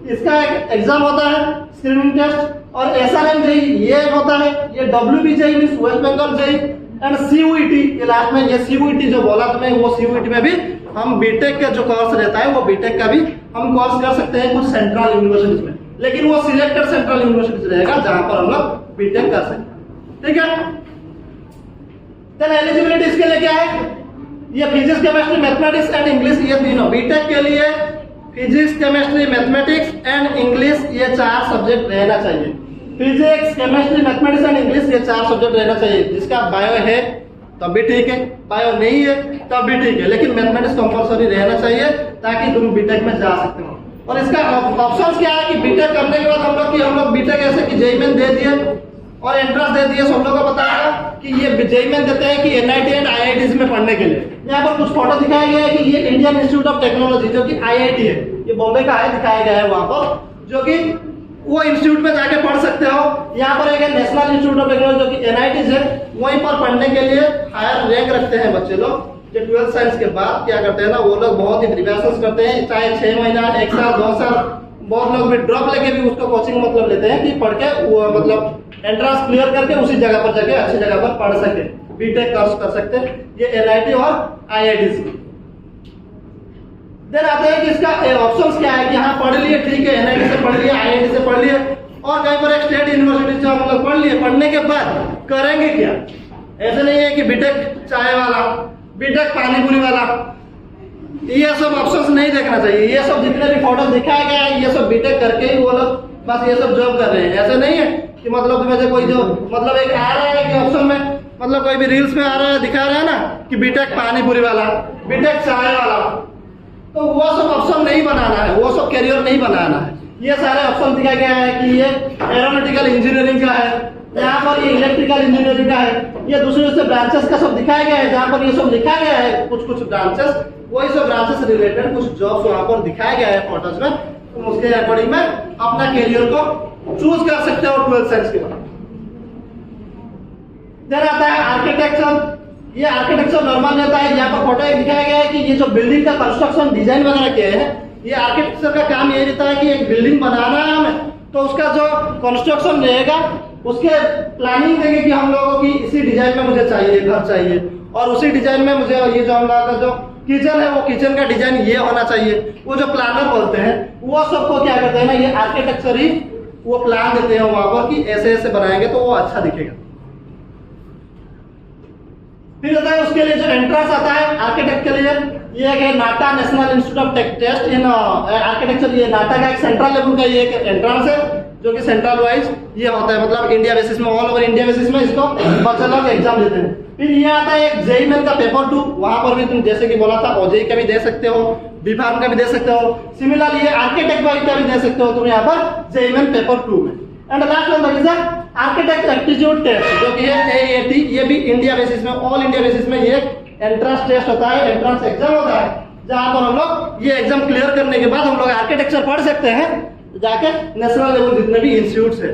इसका एक एग्जाम होता है, स्क्रीनिंग टेस्ट। और एसआरएम जेईई ये होता है, ये डब्ल्यूबी जेईई मींस वेस्ट बंगाल जेईई, एंड सीयूईटी के लास्ट में। ये सीयूईटी जो बोला तुम्हें, वो सीयूईटी में भी हम बीटेक का जो कोर्स रहता है, वो बीटेक का भी हम कोर्स कर सकते हैं कुछ सेंट्रल यूनिवर्सिटीज में, लेकिन वो सिलेक्टेड सेंट्रल यूनिवर्सिटीज रहेगा जहां पर हम लोग बीटेक कर सकते हैं। ठीक है। देन एलिजिबिलिटी इसके लिए क्या है, ये physics chemistry mathematics and English, ये तीनों बीटेक के लिए physics chemistry mathematics and English, ये 4 सब्जेक्ट रहना चाहिए। Physics chemistry mathematics and English, ये 4 सब्जेक्ट रहना चाहिए। जिसका बायो है तब भी ठीक है, बायो नहीं है तब भी ठीक है, लेकिन मैथमेटिक्स कंपलसरी रहना चाहिए ताकि तुम बीटेक में जा सकते हो। और इसका ऑप्शंस क्या है कि बीटेक करने के बाद हम लोग बीटेक ऐसे कि जेईई मेन दे दिए और एंट्रेंस दे दिए। सब लोगों को पता है कि ये जेईई मेन देते हैं कि एनआईटी एंड आईआईटीज में पढ़ने के लिए। यहाँ पर कुछ फोटो दिखाया गया है कि ये इंडियन इंस्टीट्यूट ऑफ टेक्नोलॉजी जो कि आईआईटी है, ये बॉम्बे का है, दिखाया गया है वहां पर, जो कि वो इंस्टीट्यूट में जाके पढ़ सकते हो। यहाँ पर एक नेशनल इंस्टीट्यूट ऑफ टेक्नोलॉजी जो कि एनआईटी है, वहीं पर पढ़ने के लिए हायर रैंक रखते हैं बच्चे लोग, जो 12th साइंस के बाद क्या करते हैं ना, वो लोग बहुत ही प्रिपरेशन करते हैं, चाहे 6 महीना, 1 साल, 2 साल, बहुत लोग भी ड्रॉप लेके भी उसको कोचिंग मतलब लेते हैं कि पढ़ के वो मतलब एंट्रेंस क्लियर करके उसी जगह पर जाके अच्छी जगह पर पढ़ सके, बीटेक कर सकते हैं। ये एनआईटी और आईआईटी। देन आते हैं कि इसका ऑप्शंस क्या है कि हाँ पढ़ लिए, ठीक है, एनआईटी से पढ़ लिए, आईआईटी से पढ़ लिए और कहीं पर एक स्टेट यूनिवर्सिटी से हम लोग पढ़ लिए, पढ़ने के बाद करेंगे क्या? ऐसे नहीं है कि बीटेक चाय वाला, बीटेक पानी पूरी वाला, ये सब ऑप्शंस नहीं देखना चाहिए। ये सब जितने भी फोटोज दिखाया गया है ये सब बीटेक करके ही वो लोग बस ये सब जॉब कर रहे हैं। ऐसे नहीं है कि मतलब तुम्हें से कोई जो मतलब एक आ रहा है कि ऑप्शन में, मतलब कोई भी रील्स में आ रहा है, दिखा रहा है ना कि बीटेक पानी पूरी वाला, बीटेक चाय वाला, तो वो सब ऑप्शन नहीं बनाना है, वो सब कैरियर नहीं बनाना है। ये सारे ऑप्शन दिखाया गया है कि ये एरोनॉटिकल इंजीनियरिंग का है, यहाँ पर ये इलेक्ट्रिकल इंजीनियरिंग का है, ये दूसरे ब्रांचेस का सब दिखाया गया है, जहाँ पर ये सब लिखा गया है कुछ ब्रांचेस, वही सब ब्रांचेस रिलेटेड कुछ जॉब्स वहाँ पर दिखाया गया है फोटोज में। तुम उसके अकॉर्डिंग में अपना कैरियर को चूज कर सकते हो 12th साइंस के बाद। देन आता है आर्किटेक्चर। ये आर्किटेक्चर नॉर्मल रहता है, यहाँ पर फोटो एक दिखाया गया है कि ये जो बिल्डिंग का कंस्ट्रक्शन डिजाइन वगैरह किए हैं, ये आर्किटेक्चर का काम ये रहता है कि एक बिल्डिंग बनाना है हमें, तो उसका जो कंस्ट्रक्शन रहेगा उसके प्लानिंग देंगे कि हम लोगों की इसी डिजाइन में मुझे चाहिए, घर चाहिए, और उसी डिजाइन में मुझे ये जो हम लोगों का जो किचन है वो किचन का डिजाइन ये होना चाहिए। वो जो प्लानर बोलते हैं वो सबको क्या करते हैं ना, ये आर्किटेक्चर ही वो प्लान देते हैं वहां पर कि ऐसे ऐसे बनाएंगे तो वो अच्छा दिखेगा। फिर आता है उसके लिए जो एंट्रेंस आता है आर्किटेक्ट के लिए, ये है NATA national institute of test in architecture. ये नाटा का एक सेंट्रल लेवल का ये एक एंट्रेंस है जो कि सेंट्रल वाइज ये होता है, मतलब इंडिया बेसिस में, ऑल ओवर इंडिया बेसिस में इसको बच्चे लोग एग्जाम देते हैं। फिर ये आता है एक जेईई मेन का पेपर 2, वहां पर भी तुम जैसे कि बोला था ओजेई का भी दे सकते हो, बीफार्म का भी दे सकते हो, सिमिलरली ये आर्किटेक्ट का भी दे सकते हो तुम यहाँ पर जेईई मेन पेपर 2 में। And last one that is architect aptitude test जो कि है एएटी, ये भी इंडिया बेसिस में, ऑल इंडिया बेसिस में ये एंट्रेंस टेस्ट होता है, एंट्रेंस एग्जाम होता है, जहां पर हम लोग ये एग्जाम क्लियर करने के बाद हम लोग आर्किटेक्चर पढ़ सकते हैं जाके नेशनल लेवल जितने भी इंस्टीट्यूट्स है।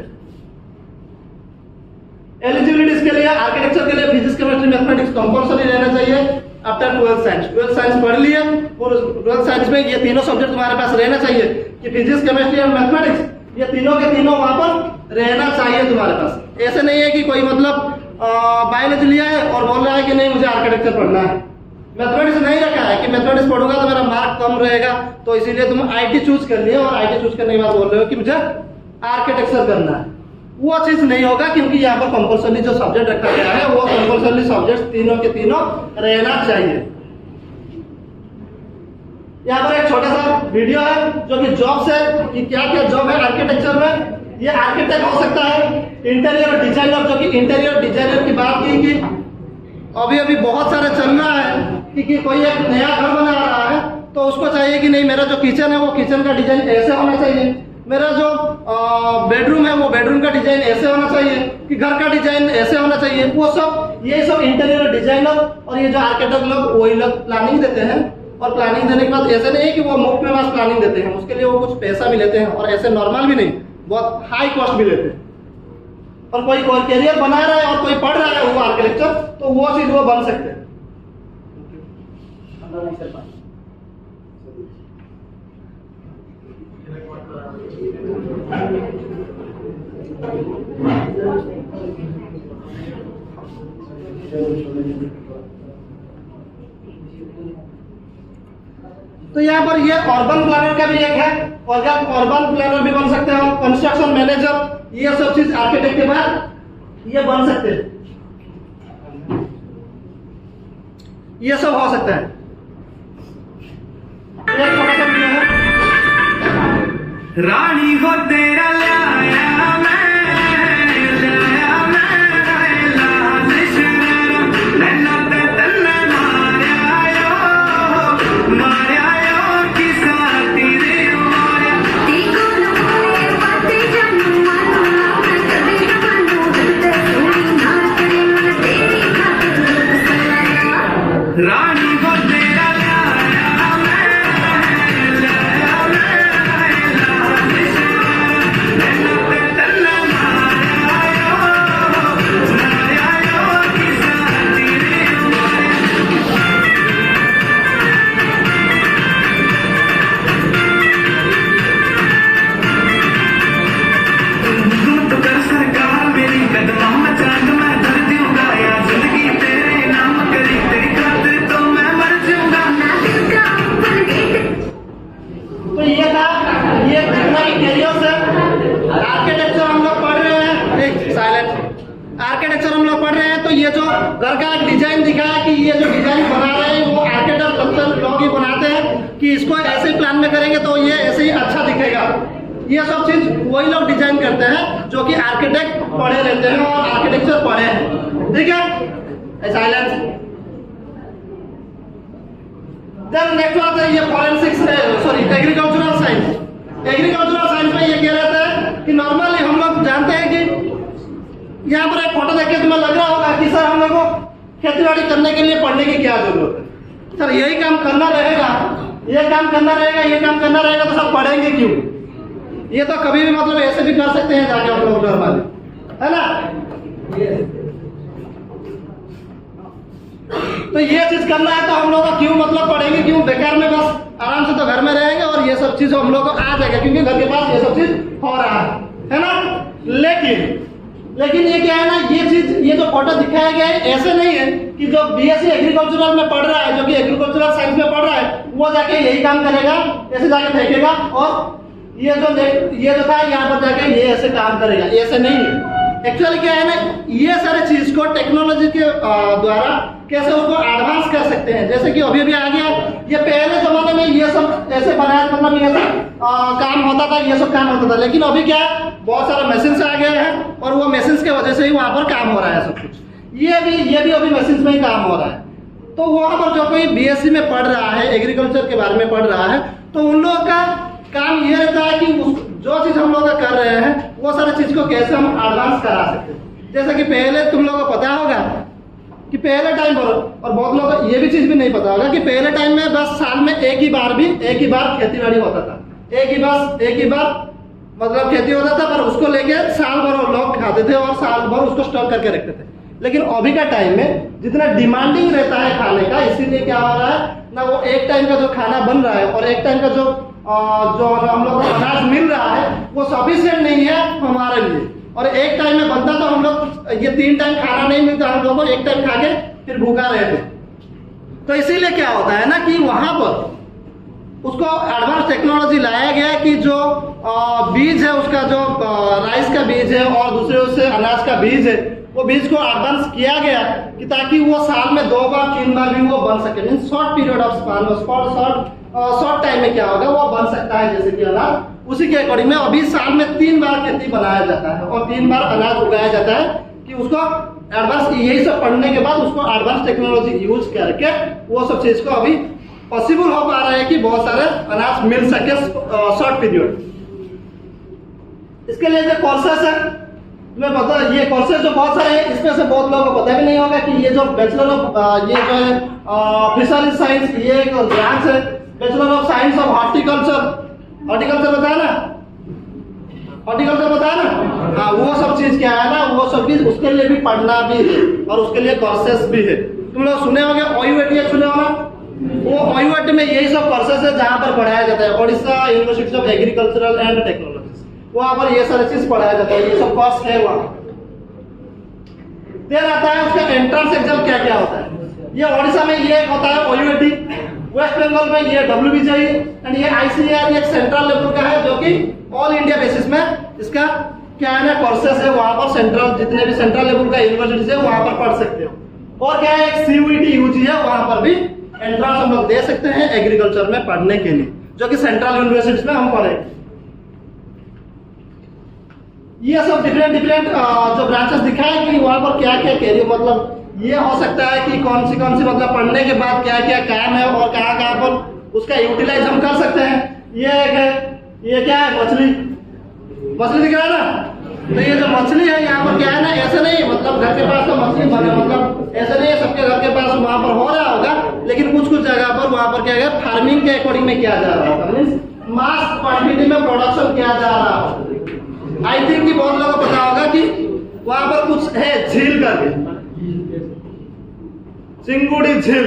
एलिजिबिलिटीज के लिए आर्किटेक्चर के लिए फिजिक्स केमिस्ट्री मैथमेटिक्स कंपलसरी रहना चाहिए after 12th science. 12th science पढ़ लिए और 12th साइंस में ये तीनों सब्जेक्ट तुम्हारे पास रहना चाहिए कि फिजिक्स केमिस्ट्री और मैथमेटिक्स, ये तीनों के तीनों वहां पर रहना चाहिए तुम्हारे पास। ऐसे नहीं है कि कोई मतलब बायोलॉजी लिया है और बोल रहा है कि नहीं मुझे आर्किटेक्चर पढ़ना है, मैथमेटिक्स नहीं रखा है कि मैथमेटिक्स पढ़ूंगा तो मेरा मार्क कम रहेगा, तो इसीलिए तुम आईटी चूज कर लिए और आईटी चूज करने के बाद बोल रहे हो कि मुझे आर्किटेक्चर करना है। वो चीज नहीं होगा, क्योंकि यहाँ पर कंपलसरी जो सब्जेक्ट रखा गया है वो कंपलसरी सब्जेक्ट तीनों के तीनों रहना चाहिए। यहाँ पर एक छोटा सा वीडियो है जो कि जॉब से कि क्या क्या जॉब है आर्किटेक्चर में। ये आर्किटेक्ट हो सकता है, इंटीरियर डिजाइनर, जो कि इंटीरियर डिजाइनर की बात की अभी अभी बहुत सारे चल रहा है कि कोई एक नया घर बना रहा है तो उसको चाहिए कि नहीं मेरा जो किचन है वो किचन का डिजाइन ऐसे होना चाहिए, मेरा जो बेडरूम है वो बेडरूम का डिजाइन ऐसे होना चाहिए, कि घर का डिजाइन ऐसे होना चाहिए। वो सब ये सब इंटीरियर डिजाइनर और ये जो आर्किटेक्ट लोग वही लोग प्लानिंग देते हैं, और प्लानिंग देने के बाद ऐसे नहीं है कि वो मुफ्त में बस प्लानिंग देते हैं, उसके लिए वो कुछ पैसा भी लेते हैं, और ऐसे नॉर्मल भी नहीं, बहुत हाई कॉस्ट भी लेते हैं। और कोई कैरियर बना रहा है और कोई पढ़ रहा है वो आर्किटेक्चर, तो वो चीज वो बन सकते हैं। तो यहाँ पर ये अर्बन प्लानर का भी एक है, और अर्बन प्लानर भी बन सकते हो, कंस्ट्रक्शन मैनेजर, ये सब चीज आर्किटेक्ट के बाद ये बन सकते हैं, ये सब हो सकता है। एक छोटा सा वीडियो है। रानी को तेरा लाया मैं रानी को तेरा लाया मैं आर्किटेक्चर हम लोग पढ़ रहे हैं, तो ये जो घर का एक डिजाइन दिखा है कि ये जो डिजाइन बना रहे हैं वो आर्किटेक्चर लोग ही बनाते हैं कि इसको ऐसे प्लान में करेंगे तो ये ऐसे ही अच्छा दिखेगा। ये सब चीज वही लोग डिजाइन करते हैं जो कि आर्किटेक्ट पढ़े रहते हैं और आर्किटेक्चर पढ़े हैं, ठीक है। साइलेंस। देन नेक्स्ट बात है ये forensics sorry agricultural science. Agricultural science में ये कह रहे थे कि नॉर्मली हम लोग जानते हैं कि यहाँ पर एक फोटो देख के तुम्हें लग रहा होगा कि सर हम लोग को खेतीबाड़ी करने के लिए पढ़ने की क्या जरूरत है। सर यही काम करना रहेगा, ये काम करना रहेगा, ये काम करना रहेगा, तो सब पढ़ेंगे क्यों? ये तो कभी भी मतलब ऐसे भी कर सकते हैं जाके आप लोग घर वाले, है ना। तो ये चीज करना है तो हम लोग को क्यों मतलब पढ़ेंगे क्यों? बेकार में बस आराम से तो घर में रहेंगे और ये सब चीज हम लोग को आ जाएगा क्योंकि घर के पास ये सब चीज हो रहा है ना। लेकिन ये क्या है ना, ये चीज ये जो फोटो दिखाया गया है ऐसे नहीं है कि जो बीएससी एग्रीकल्चरल में पढ़ रहा है, जो कि एग्रीकल्चरल साइंस में पढ़ रहा है, वो जाके यही काम करेगा, ऐसे जाके फेंकेगा और ये जो था यहाँ पर जाके ये ऐसे काम करेगा, ऐसे नहीं है। एक्चुअली क्या है ना, ये सारे चीज को टेक्नोलॉजी के द्वारा कैसे उसको एडवांस कर सकते हैं। जैसे कि अभी आ गया, ये पहले जमाने में ये सब ऐसे बनाया, मतलब ये सब काम होता था, ये सब काम होता था, लेकिन अभी क्या है बहुत सारे मशीन आ गए हैं और वो मशीन के वजह से ही वहां पर काम हो रहा है सब कुछ। ये भी अभी मशीन में ही काम हो रहा है। तो वहां पर जो कोई बीएससी में पढ़ रहा है, एग्रीकल्चर के बारे में पढ़ रहा है, तो उन लोगों का काम ये रहता है कि जो चीज हम लोग कर रहे हैं वो सारी चीज को कैसे हम एडवांस करा सकते हैं। जैसे कि पहले तुम लोगों को पता होगा कि पहले टाइम पर, और बहुत लोगों को ये भी चीज भी नहीं पता होगा कि पहले टाइम में बस साल में एक ही बार खेती बाड़ी होता था। एक ही बार मतलब खेती होता था, पर उसको लेके साल भर लोग खाते थे और साल भर उसको स्टॉक करके रखते थे। लेकिन अभी का टाइम में जितना डिमांडिंग रहता है खाने का, इसीलिए क्या हो रहा है ना, वो एक टाइम का जो खाना बन रहा है और एक टाइम का जो हम लोग को अनाज मिल रहा है वो सफिशिएंट नहीं है हमारे लिए। और एक टाइम में बनता तो हम लोग ये 3 टाइम खाना नहीं मिलता, हम लोगों को एक टाइम खा के फिर भूखा रहते। तो इसीलिए क्या होता है ना कि वहां पर उसको एडवांस टेक्नोलॉजी लाया गया कि जो बीज है उसका, जो राइस का बीज है और दूसरे उससे अनाज का बीज है, वो बीज को एडवांस किया गया कि ताकि वो साल में 2 बार 3 बार भी वो बन सके। Mean short period of span, short time में क्या होगा वो बन सकता है जैसे कि अनाज। उसी के अकॉर्डिंग में अभी साल में 3 बार खेती बनाया जाता है और 3 बार अनाज उगाया जाता है कि उसको एडवांस, यही सब पढ़ने के बाद उसको एडवांस टेक्नोलॉजी यूज करके वो सब चीज को अभी पॉसिबल हो पा रहा है कि बहुत सारे अनाज मिल सके शॉर्ट पीरियड। इसके लिए जो कोर्सेस है मैं बता, ये कोर्सेज जो बहुत सारे हैं इसमें से बहुत लोगों को पता भी नहीं होगा कि ये जो बैचलर ऑफ ये जो है फिशरीज साइंस, ये एक ब्रांच है bachelor of science of horticulture बताया ना, हाँ, वो सब चीज क्या है ना, वो सब चीज उसके लिए भी पढ़ना भी है और उसके लिए कोर्सेस भी है। तुम लोग सुने होंगे OUAT सुने होगा, वो OUAT में यही सब कोर्सेस है जहाँ पर पढ़ाया जाता है, Odisha university of agricultural and technology, वहां पर ये सारी चीज पढ़ाया जाता है, ये सब कोर्स है वहां। फिर आता है उसका एंट्रेंस एग्जाम क्या क्या होता है। ये ओडिशा में ये होता है OUAT, वेस्ट बंगाल में ये WBJE एंड ये ICAR, एक सेंट्रल लेवल का है जो कि ऑल इंडिया बेसिस में इसका क्या है ना कोर्सेस है, वहां पर सेंट्रल जितने भी सेंट्रल लेवल का यूनिवर्सिटी है वहां पर पढ़ सकते हो। और क्या है एक CUET UG है, वहां पर भी एंट्रेंस हम लोग दे सकते हैं एग्रीकल्चर में पढ़ने के लिए, जो कि सेंट्रल यूनिवर्सिटी में हम पढ़ेंगे। ये सब डिफरेंट जो ब्रांचेस दिखाए कि वहां पर क्या क्या कैरियर, मतलब ये हो सकता है कि कौन सी मतलब पढ़ने के बाद क्या क्या काम है और कहाँ कहाँ पर उसका यूटिलाइज हम कर सकते हैं। ये एक है, ये क्या है, मछली दिख रहा है ना। तो ये जो मछली है यहाँ पर क्या है ना, ऐसे नहीं मतलब घर के पास तो मछली बने, मतलब ऐसे नहीं है सबके घर के पास वहां पर हो रहा होगा, लेकिन कुछ जगह पर वहां पर क्या है फार्मिंग के अकॉर्डिंग में किया जा रहा होगा, मीन्स मास क्वांटिटी में प्रोडक्शन किया जा रहा होगा। आई थिंक कि बहुत लोगों को पता होगा कि वहां पर कुछ है झील करके, चिंगुड़ी झील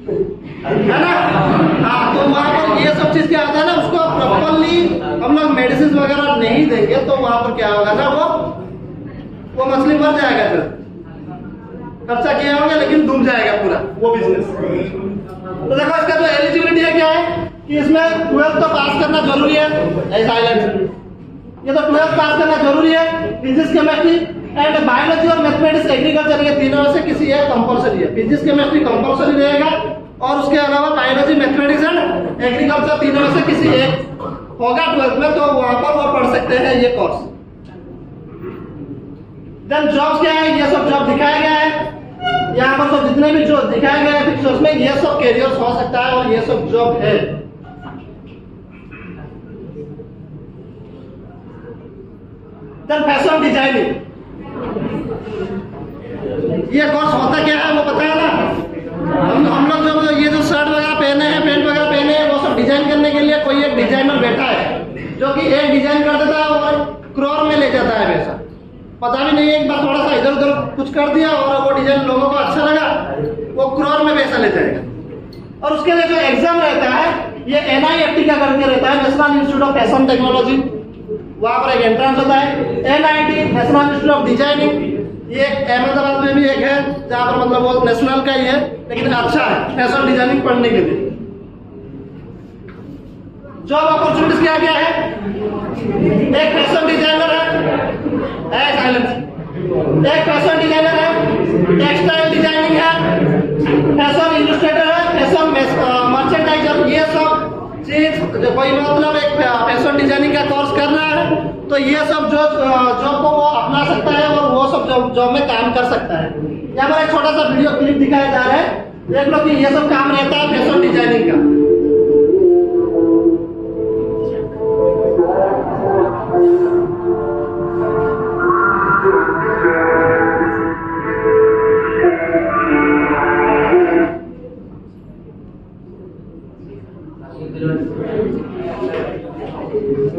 है ना, हाँ, तो वहां पर ये सब चीज क्या होता है ना, उसको प्रॉपरली हम लोग मेडिसिन वगैरह नहीं देंगे तो वहां पर क्या होगा ना, वो मछली मर जाएगा, फिर खर्चा किया होगा लेकिन डूब जाएगा पूरा वो बिजनेस। तो देखो इसका जो एलिजिबिलिटी है क्या है कि इसमें 12th तो पास करना जरूरी है, ऐसा ये तो 12th पास करना जरूरी है, फिजिक्स केमिस्ट्री एंड बायोलॉजी और मैथमेटिक्स एग्रीकल्चर ये तीनों में से किसी एक कंपलसरी है। फिजिक्स केमिस्ट्री कंपलसरी रहेगा और उसके अलावा बायोलॉजी मैथमेटिक्स एंड एग्रीकल्चर तीनों में से किसी एक होगा 12th में, तो वहां पर वो पढ़ सकते हैं ये कोर्स। देन जॉब्स क्या है, ये सब जॉब दिखाया गया है यहाँ पर। सब जितने भी जॉब दिखाए गए हैं पिक्चर्स में ये सब कैरियर्स हो सकता है और ये सब जॉब है। देन फैशन डिजाइनिंग, ये कोर्स होता क्या है वो पता है ना। हम लोग जो ये जो शर्ट वगैरह पहने हैं, पैंट वगैरह पहने हैं, वो सब डिजाइन करने के लिए कोई एक डिजाइनर बैठा है जो कि एक डिजाइन कर देता है और क्रोर में ले जाता है पैसा। पता भी नहीं है, एक बार थोड़ा सा इधर उधर कुछ कर दिया और वो डिजाइन लोगों को अच्छा लगा, वो क्रोर में पैसा ले जाएगा। और उसके लिए जो एग्जाम रहता है ये NIFT का करके रहता है, national institute of fashion technology. वहां पर एक एंट्रेंस होता है। NIT national institute of designing, ये अहमदाबाद में भी एक है जहाँ पर मतलब वो नेशनल का ही है लेकिन अच्छा है फैशन डिजाइनिंग पढ़ने के लिए। जॉब अपॉर्चुनिटीज क्या क्या है, एक फैशन डिजाइनर है साइलेंस, एक फैशन डिजाइनर है, टेक्सटाइल डिजाइनिंग है, फैशन इलस्ट्रेटर है, फैशन मर्चेंडाइजर। ये सब चीज जो कोई मतलब एक फैशन डिजाइनिंग का कोर्स कर रहा है तो ये सब जो जॉब को वो अपना सकता है और वो सब जॉब में काम कर सकता है। यहाँ पर एक छोटा सा वीडियो क्लिप दिखाया जा रहा है, देख लो कि ये सब काम रहता है फैशन डिजाइनिंग का।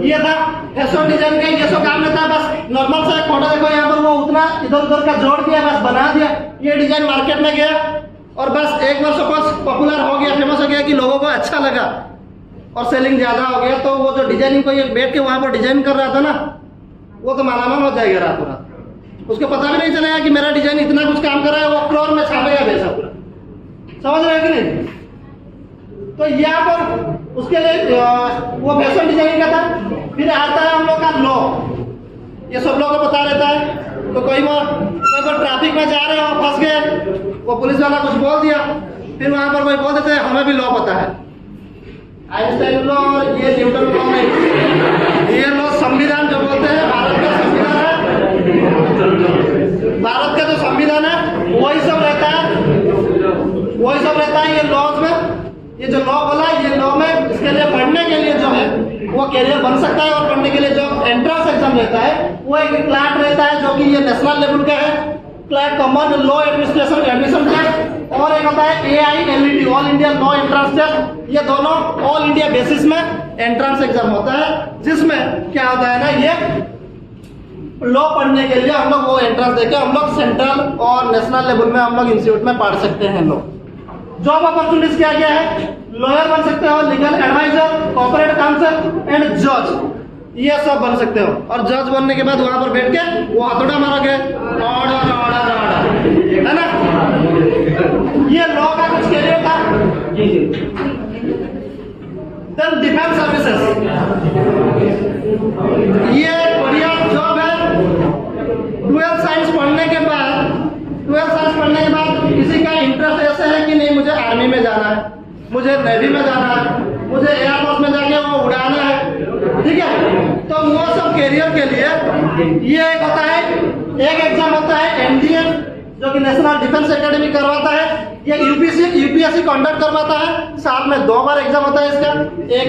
ये था फैशन डिजाइन का, ये सब काम रहता है। बस नॉर्मल सा एक फोटो देखो यहाँ पर, वो उतना इधर उधर का जोड़ दिया, बस बना दिया। ये डिजाइन मार्केट में गया और बस एक बार सपोज पॉपुलर हो गया, फेमस हो गया कि लोगों को अच्छा लगा और सेलिंग ज्यादा हो गया, तो वो जो डिजाइनिंग को ये बैठ के वहां पर डिजाइन कर रहा था ना, वो तो मालामाल हो जाएगा रातों रात। उसको पता भी नहीं चलेगा कि मेरा डिजाइन इतना कुछ काम कर रहा है, वो क्रोर में छापेगा पैसा पूरा। समझ रहे हैं कि नहीं? तो यहाँ पर उसके लिए वो फैशन डिजाइनिंग का था। फिर आता है हम लोग का लॉ, ये सब लोगों को पता रहता है। तो कोई बार ट्रैफिक में जा रहे हो, फंस गए, वो पुलिस वाला कुछ बोल दिया, फिर वहां पर कोई बोल देते हैं हमें भी लॉ पता है, आइंस्टाइन लॉ, ये न्यूटन लॉ नहीं, ये लॉ संविधान जो बोलते हैं, भारत का संविधान है, भारत का जो संविधान है वही सब रहता है, वही सब रहता है ये लॉज में। ये जो लॉ बोला, ये लॉ में इसके लिए पढ़ने के लिए जो है वो कैरियर बन सकता है। और पढ़ने के लिए जो एंट्रेंस एग्जाम रहता है वो एक क्लैट रहता है जो कि ये नेशनल लेवल का है, CLAT common law administration admission test, और एक होता है AILET all India law entrance test. ये दोनों ऑल इंडिया बेसिस में एंट्रेंस एग्जाम होता है, जिसमें क्या होता है ना, ये लॉ पढ़ने के लिए हम लोग वो एंट्रेंस देके हम लोग सेंट्रल और नेशनल लेवल में हम लोग इंस्टीट्यूट में पढ़ सकते हैं लोग। जॉब अपॉर्चुनिटीज क्या क्या है, लॉयर बन सकते हो, legal advisor, corporate counsel and जज, ये सब बन सकते हो। और जज बनने के बाद वहां पर बैठ के वो हथौड़ा मारोगे, ऑर्डर ऑर्डर ऑर्डर, है ना। ये लॉ का कुछ कैरियर था। देन डिफेंस सर्विसेज, ये बढ़िया जॉब है। 12th साइंस पढ़ने के बाद किसी का इंटरेस्ट ऐसे है कि नहीं मुझे आर्मी में जाना है, मुझे नेवी में जाना है, मुझे एयरफोर्स में जाके वो उड़ाना है, ठीक है। तो वो सब कैरियर के लिए ये एक होता है, एक एग्जाम होता है NDA जो कि नेशनल डिफेंस एकेडमी करवाता है। ये UPSC कंडक्ट करवाता है। साथ में 2 बार एग्जाम होता है इसका, एक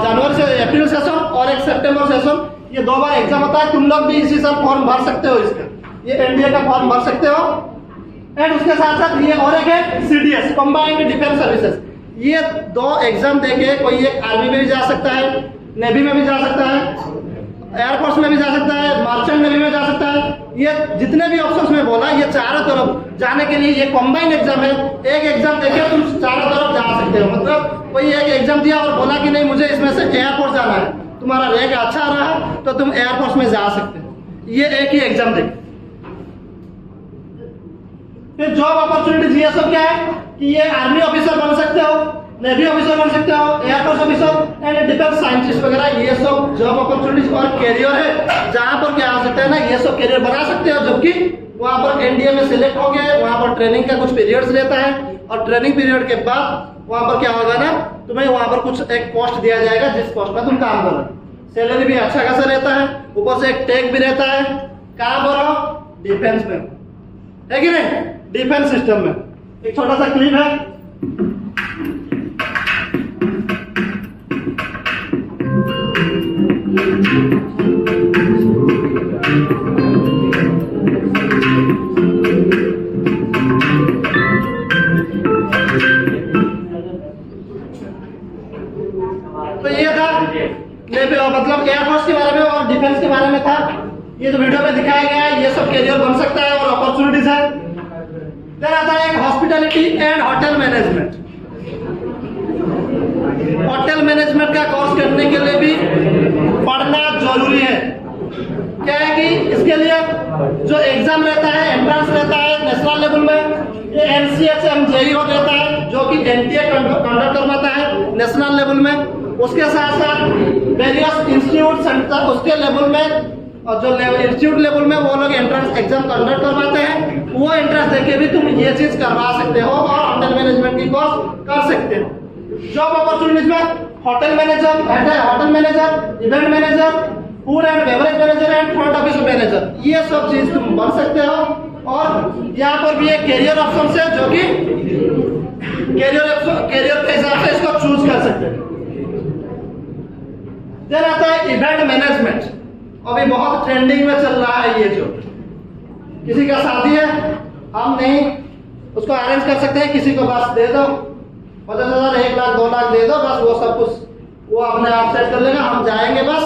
जनवरी से अप्रैल सेशन और एक सितंबर सेशन। ये 2 बार एग्जाम होता है। तुम लोग भी इसी साल फॉर्म भर सकते हो, इसका ये NDA का फॉर्म भर सकते हो। एंड उसके साथ साथ ये और एक है CDS कंबाइंड डिफेंस सर्विसेज। ये 2 एग्जाम देके कोई एक आर्मी में भी जा सकता है, नेवी में भी जा सकता है, एयरफोर्स में भी जा सकता है, मर्चेंट नेवी में जा सकता है। ये जितने भी ऑप्शंस में बोला, ये चारों तरफ जाने के लिए ये कंबाइंड एग्जाम है। एक एग्जाम देके तुम चारों तरफ जा सकते हो। मतलब कोई एक एग्जाम दिया और बोला कि नहीं मुझे इसमें से एयरफोर्स जाना है, तुम्हारा रैंक अच्छा रहा तो तुम एयरफोर्स में जा सकते हो। ये एक ही एग्जाम देखे। फिर जॉब अपॉर्चुनिटीज ये सब क्या है कि ये आर्मी ऑफिसर बन सकते हो, नेवी ऑफिसर बन सकते हो, air force officer and defence scientist वगैरह, ये सब जॉब अपॉर्चुनिटीज और कैरियर है जहां पर क्या हो सकता है है ना, ये सब करियर बना सकते हो। जबकि वहाँ पर एनडीए में सिलेक्ट होंगे, वहाँ पर ट्रेनिंग का कुछ पीरियड्स रहता है, और ट्रेनिंग पीरियड के बाद वहाँ पर क्या होगा ना, तुम्हें वहाँ पर कुछ एक पोस्ट दिया जाएगा जिस पोस्ट में तुम काम करो। सैलरी भी अच्छा खासा रहता है, ऊपर से एक टैग भी रहता है। कहाँ पर हो? डिफेंस में, है कि नहीं? डिफेंस सिस्टम में। एक छोटा सा क्लिप है, तो ये था मतलब एयरफोर्स के बारे में और डिफेंस के बारे में था। ये जो वीडियो में दिखाया गया है, ये सब करियर बन सकता है और अपॉर्चुनिटीज है। फिर आता है एक hospitality and hotel management. Hotel management का कोर्स करने के लिए भी पढ़ना जरूरी है। क्या है कि इसके लिए जो एग्जाम रहता है, एंट्रेंस रहता है नेशनल लेवल में, ये NCHM JEE रहता है जो कि NTA कंडक्ट करवाता है नेशनल लेवल में। उसके साथ साथ वेरियस इंस्टीट्यूट सेंटर उसके लेवल में, और जो इंस्टीट्यूट लेवल में वो लोग एंट्रेंस एग्जाम कंडक्ट करवाते हैं। वो एंट्रेंस देके भी तुम ये चीज करवा सकते हो और होटल मैनेजमेंट की कोर्स कर सकते हो। जॉब अपॉर्चुनिटीज में hotel manager, event manager, food and beverage manager and front office manager, ये सब चीज तुम बन सकते हो। और यहाँ पर भी एक कैरियर ऑप्शन है जो कि कैरियर के हिसाब से इसको चूज कर सकते हैं। फिर आता है इवेंट मैनेजमेंट। अभी बहुत ट्रेंडिंग में चल रहा है। ये जो किसी का शादी है, हम नहीं उसको अरेंज कर सकते हैं, किसी को बस दे दो 50,000, 1 लाख, 2 लाख दे दो, बस वो सब कुछ वो अपने आप सेट कर लेगा। हम जाएंगे, बस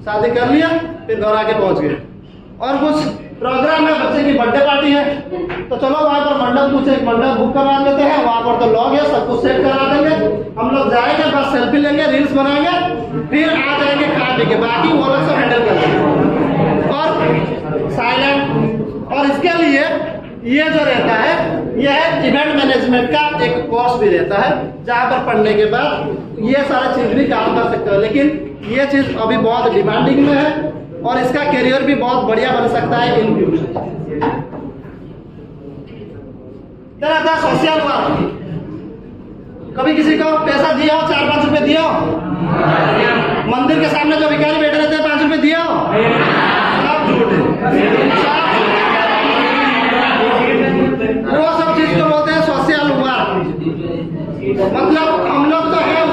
शादी कर लिया, फिर घर आके पहुंच गए। और कुछ प्रोग्राम है, बच्चे की बर्थडे पार्टी है, तो चलो वहां पर एक मंडप बुक करवा देते हैं। वहां पर तो लोग है, सब कुछ सेट करा देंगे। हम लोग जाएंगे, बस सेल्फी लेंगे, रील्स बनाएंगे, फिर आ जाएंगे खा पी के। बाकी वो लोग सब हैंडल कर देंगे। और साइलेंट, और इसके लिए ये जो रहता है, यह है इवेंट मैनेजमेंट का एक कोर्स भी रहता है, जहाँ पर पढ़ने के बाद ये सारा चीज भी काम कर सकते हो। लेकिन ये चीज अभी बहुत डिमांडिंग में है और इसका करियर भी बहुत बढ़िया बन सकता है इन फ्यूचर। तेरा था सोशल वर्क। कभी किसी को पैसा दिया हो, 4-5 रुपए दिया हो? मंदिर के सामने जो भिखारी बैठे रहते हैं, 5 रुपए दिया हो? सब झूठ है। वो सब चीज को बोलते हैं सोशल वर्क। मतलब हम लोग तो है,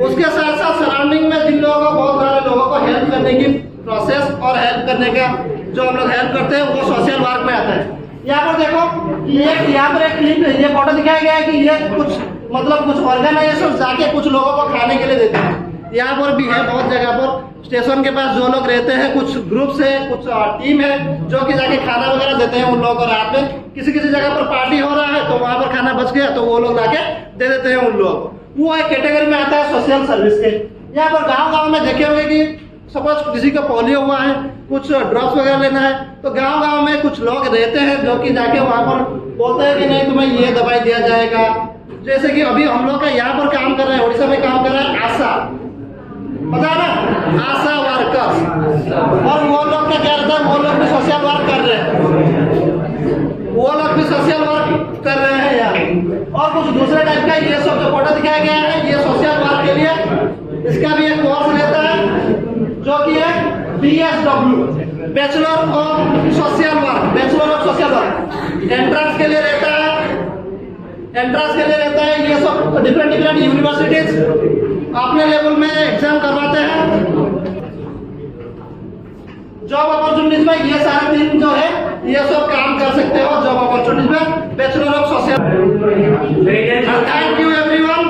उसके साथ साथ सराउंडिंग में जिन लोगों को, बहुत सारे लोगों को हेल्प करने की प्रोसेस और हेल्प करने का जो हम लोग हेल्प करते हैं, वो सोशल वर्क में आता है। यहाँ पर देखो, यहाँ पर एक क्लिप, ये फोटो दिखाया गया है कि ये कुछ ऑर्गेनाइजेशन जाके कुछ लोगों को खाने के लिए देते हैं। यहाँ पर भी है बहुत जगह पर, स्टेशन के पास जो लोग रहते हैं, कुछ ग्रुप्स है, कुछ टीम है जो कि जाके खाना वगैरह देते हैं उन लोगों को। रात में किसी जगह पर पार्टी हो रहा है तो वहां पर खाना बच गया तो वो लोग लाके दे देते हैं उन लोगों को। वो एक कैटेगरी में आता है सोशल सर्विस के। यहाँ पर गांव में देखे होंगे कि सपोज किसी को पोलियो हुआ है, कुछ ड्रॉप्स वगैरह लेना है, तो गांव में कुछ लोग रहते हैं जो कि जाके वहां पर बोलते हैं कि नहीं, तुम्हें ये दवाई दिया जाएगा। जैसे कि अभी हम लोग का यहाँ पर काम कर रहे हैं, उड़ीसा में काम कर रहा है आशा, पता है ना, आशा वर्कर्स। और वो लोग का क्या रहता है, वो लोग भी सोशल वर्क कर रहे हैं, यार। और कुछ दूसरे टाइप का ये सब जो फोटो दिखाया गया है, ये सोशल वर्क के लिए इसका भी एक कोर्स रहता है जो कि है BSW, bachelor of social work. Entrance के लिए रहता है। ये सब डिफरेंट यूनिवर्सिटीज अपने लेवल में एग्जाम करवाते हैं। जॉब अपॉर्चुनिटीज में ये सारे तीन जो है, ये सब काम कर सकते हो जॉब अपॉर्चुनिटीज में, bachelor of social. Thank you everyone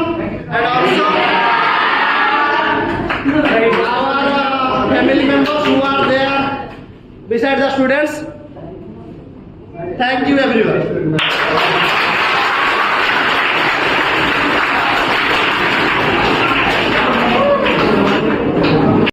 and also our family members who are there beside the students. Thank you everyone.